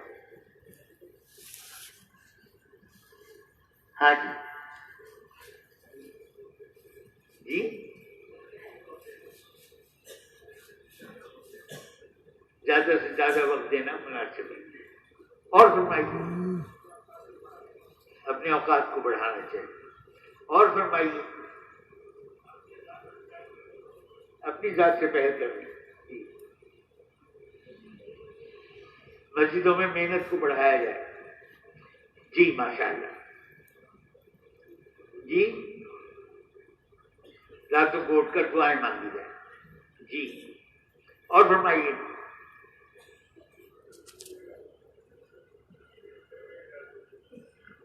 A: ہاں جی زیادہ سے زیادہ وقت دینا مناسب ہے، اور فرمائیے اپنے اوقات کو بڑھانا چاہیے، اور فرمائیے اپنی ذات سے پہل کرنی، مسجدوں میں محنت کو بڑھایا جائے۔ جی ماشاءاللہ، جی راتوں کو اٹھ کر دعائیں مانگی جائیں۔ جی اور فرمائیے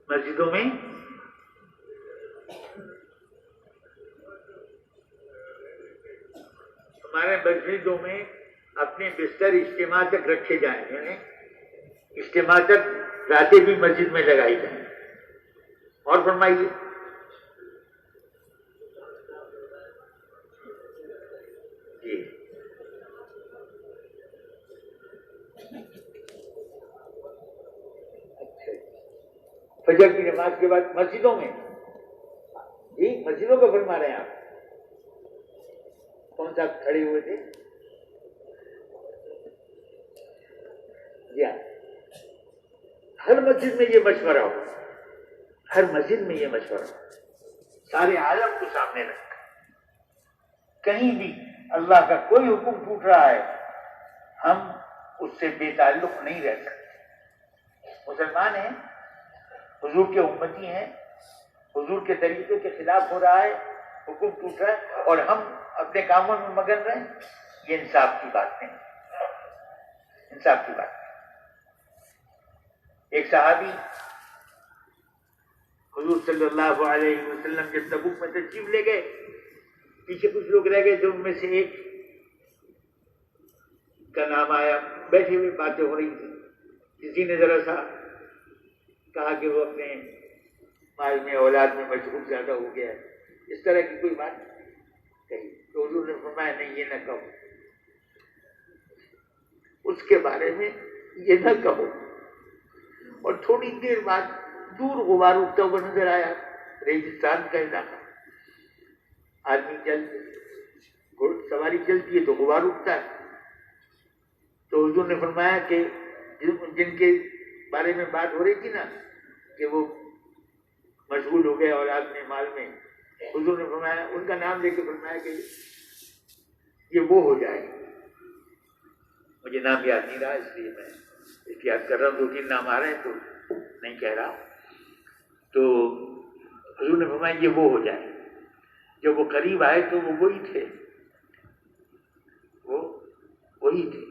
A: مسجدوں میں ہمارے مسجدوں میں اپنے بستر اجتماع تک رکھے جائیں، یعنی اجتماع تک راتیں بھی مسجد میں لگائی جائیں۔ اور فرمائیے جی اچھا، فجر کی نماز کے بعد مسجدوں میں، جی مسجدوں کا فرما رہے ہیں آپ؟ کون سا کھڑے ہوئے تھے؟ جی ہاں، ہر مسجد میں یہ مشورہ ہو، ہر مسجد میں یہ مشورہ ہو، سارے عالم کو سامنے رکھ کہیں بھی اللہ کا کوئی حکم ٹوٹ رہا ہے ہم اس سے بے تعلق نہیں رہ سکتے۔ مسلمان ہیں، حضور کے امتی ہیں، حضور کے طریقے کے خلاف ہو رہا ہے، حکم ٹوٹ رہا ہے اور ہم اپنے کاموں میں مگن رہیں، یہ انصاف کی بات نہیں، انصاف کی بات نہیں۔ ایک صحابی حضور صلی اللہ علیہ وسلم جب تبوک میں تشریف لے گئے، پیچھے کچھ لوگ رہ گئے، جو ان میں سے ایک کا نام آیا، بیٹھے ہوئے باتیں ہو رہی تھی، کسی نے ذرا سا کہا کہ وہ اپنے مال میں اولاد میں مشغول زیادہ ہو گیا ہے، اس طرح کی کوئی بات کہی تو حضور نے فرمایا نہیں، یہ نہ کہو، اس کے بارے میں یہ نہ کہو۔ اور تھوڑی دیر بعد دور غبار اٹھتا ہوا نظر آیا، ریگستان کا علاقہ، آدمی گھوڑ سواری چلتی ہے تو غبار اٹھتا ہے، تو حضور نے فرمایا کہ جن کے بارے میں بات ہو رہی تھی نا کہ وہ مشغول ہو گئے اولاد میں مال میں، حضور نے فرمایا، ان کا نام لے کے فرمایا کہ یہ وہ ہو جائے۔ مجھے نام یاد نہیں رہا، اس لیے میں احتیاط کر رہا ہوں، 2-3 نام آ رہے ہیں تو نہیں کہہ رہا۔ تو حضور نے فرمایا یہ وہ ہو جائے۔ جب وہ قریب آئے تو وہ وہی تھے، وہ وہی تھے۔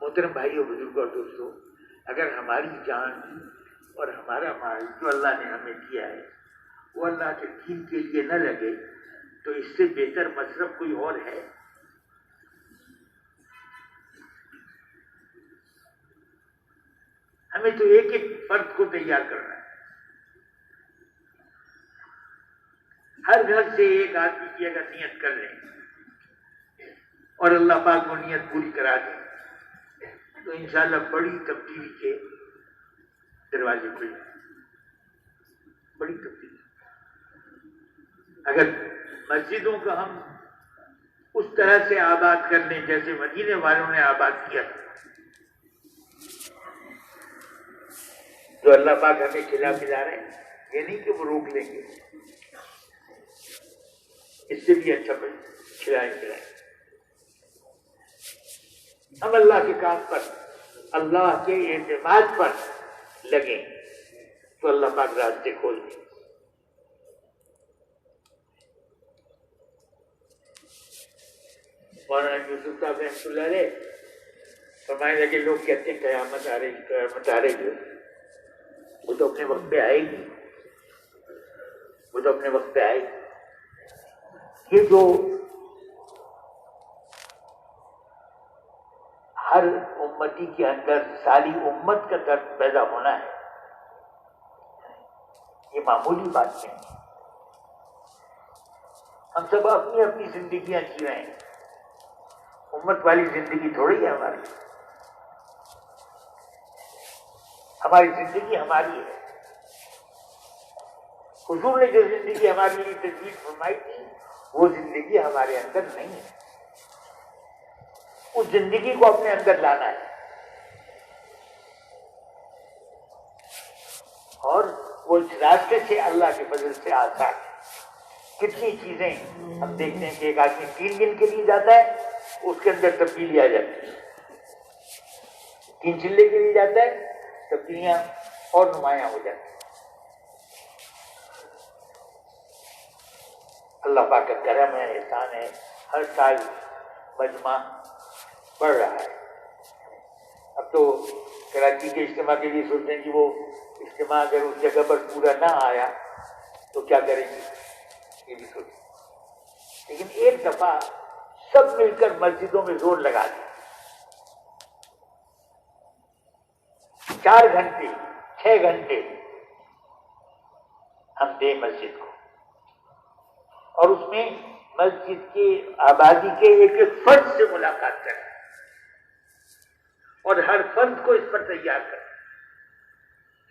A: محترم بھائیوں، بزرگوں اور دوستوں، اگر ہماری جان اور ہمارا مال جو اللہ نے ہمیں کیا ہے وہ اللہ کے دین کے لیے نہ لگے تو اس سے بہتر مصرف کوئی اور ہے؟ ہمیں تو ایک ایک فرد کو تیار کرنا ہے. ہر گھر سے ایک آدمی کی اگر نیت کر لیں اور اللہ پاک وہ نیت پوری کرا دیں تو انشاءاللہ بڑی تبدیلی کے دروازے کھل جائیں. بڑی تبدیلی. اگر مسجدوں کو ہم اس طرح سے آباد کر لیں جیسے مدینے والوں نے آباد کیا جو اللہ پاک ہمیں کھلا پلا رہے ہیں، یہ نہیں کہ وہ روک لیں گے، اس سے بھی اچھا کھلائیں. ہم اللہ کے کام پر، اللہ کے اعتماد پر لگیں تو اللہ پاک راستے کھول دیں. مولانا یوسف صاحب رحمۃ اللہ علیہ فرمانے لگے لوگ کہتے ہیں قیامت آ رہی، قیامت آ رہی ہے. وہ تو اپنے وقت پہ آئے گی، وہ تو اپنے وقت پہ آئے گی. یہ جو ہر امتی کے اندر ساری امت کا درد پیدا ہونا ہے، یہ معمولی بات نہیں. ہم سب اپنی اپنی زندگیاں جی رہے ہیں، امت والی زندگی تھوڑی ہے ہماری. ہماری زندگی ہماری ہے. حضور نے جو زندگی ہمارے لیے تجویز فرمائی تھی وہ زندگی ہمارے اندر نہیں ہے. اس زندگی کو اپنے اندر لانا ہے اور وہ اس راستے سے اللہ کے فضل سے آسان ہے. کتنی چیزیں ہم دیکھتے ہیں کہ ایک آدمی 3 دن کے لیے جاتا ہے، اس کے اندر تبدیلی آ جاتی ہے. 3 چلے کے لیے جاتا ہے، تبدیلیاں اور نمایاں ہو جاتی ہیں. اللہ پاک کا کرم ہے، احسان ہے. ہر سال مجمع بڑھ رہا ہے. اب تو کراچی کے اجتماع کے لیے سوچتے ہیں کہ وہ اجتماع اگر اس جگہ پر پورا نہ آیا تو کیا کریں گے، یہ بھی سوچیں. لیکن ایک دفعہ سب مل کر مسجدوں میں زور لگا دیں، 4 گھنٹے 6 گھنٹے ہم دیں مسجد کو، اور اس میں مسجد کی آبادی کے ایک ایک فرد سے ملاقات کریں اور ہر فرد کو اس پر تیار کریں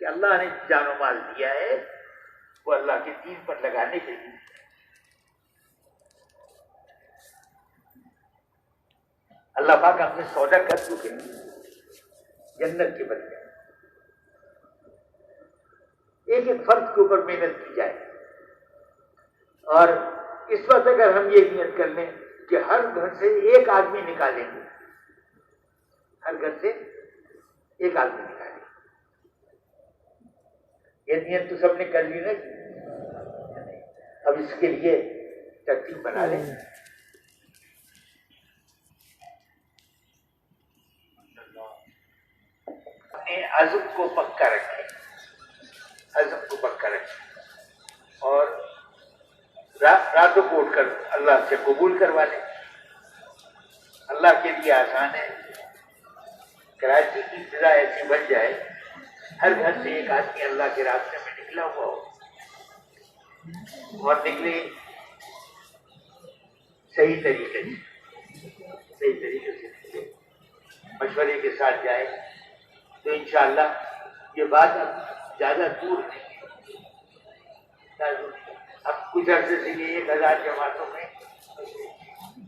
A: کہ اللہ نے جان و مال دیا ہے وہ اللہ کے دین پر لگانے کے لیے. اللہ پاک ہم نے سودا کر چکے ہیں جنت کے بدلے. ایک ایک فرد کے اوپر محنت کی جائے اور اس وقت اگر ہم یہ نیت کر لیں کہ ہر گھر سے ایک آدمی نکالیں گے، ہر گھر سے ایک آدمی نکالیں گے. یہ نیت تو سب نے کر لی نا. اب اس کے لیے ترتیب بنا لیں. اپنے عزم کو پکا رکھیں، عزم کو پکا رکھیں اور راتوں کو اٹھ کر اللہ سے قبول کروا لیں. اللہ کے لیے آسان ہے. کراچی کی فضا ایسی بن جائے ہر گھر سے ایک آدمی اللہ کے راستے میں نکلا ہوا ہو اور نکلے صحیح طریقے سے مشورے کے ساتھ جائے تو انشاءاللہ یہ بات اب زیادہ دور نہیں ہے. اب کچھ عرصے سے یہ 1000 جماعتوں میں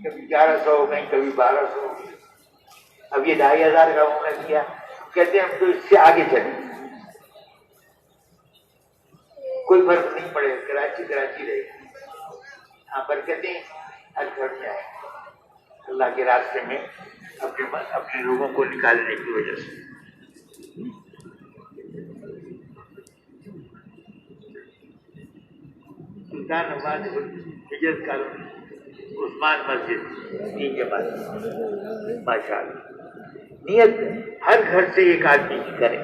A: کبھی 1100 ہو گئی، کبھی 1200 ہو گئی. اب یہ 2500 گاؤں نے کیا. کہتے ہیں ہم تو اس سے آگے چلیں. کوئی فرق نہیں پڑے، کراچی رہے گی. ہاں برکتیں ہر گھر میں آئیں اللہ کے راستے میں اپنے لوگوں کو نکالنے کی وجہ سے. سلطان آباد ہجرت کالونی عثمان مسجد 3 جماعت ماشاء اللہ. نیت ہر گھر سے ایک آدمی کی کرے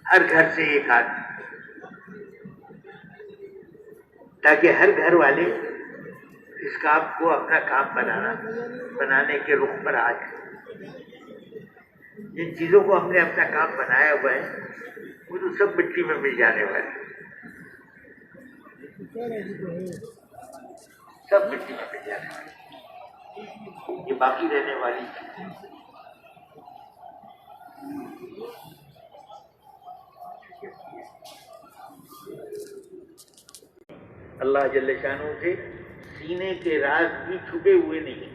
A: ہر گھر سے ایک آدمی، تاکہ ہر گھر والے اس کام کو اپنا کام بنانے کے رخ پر آ جائے. جن چیزوں کو ہم نے اپنا کام بنایا ہوا ہے وہ تو سب مٹی میں مل جانے والے ہیں. سب مٹی میں مل جانے والے، یہ باقی رہنے والی چیز. اللہ جل شانہ سے سینے کے راز بھی چھپے ہوئے نہیں،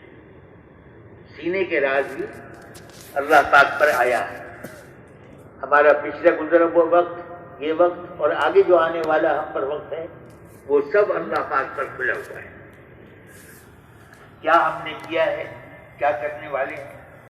A: سینے کے راز بھی اللہ پاک پر آیا ہے. ہمارا پچھلا گزرا ہوا وقت، یہ وقت اور آگے جو آنے والا ہم پر وقت ہے وہ سب اللہ پاک پر کھلا ہوا ہے. کیا ہم نے کیا ہے، کیا کرنے والے ہیں،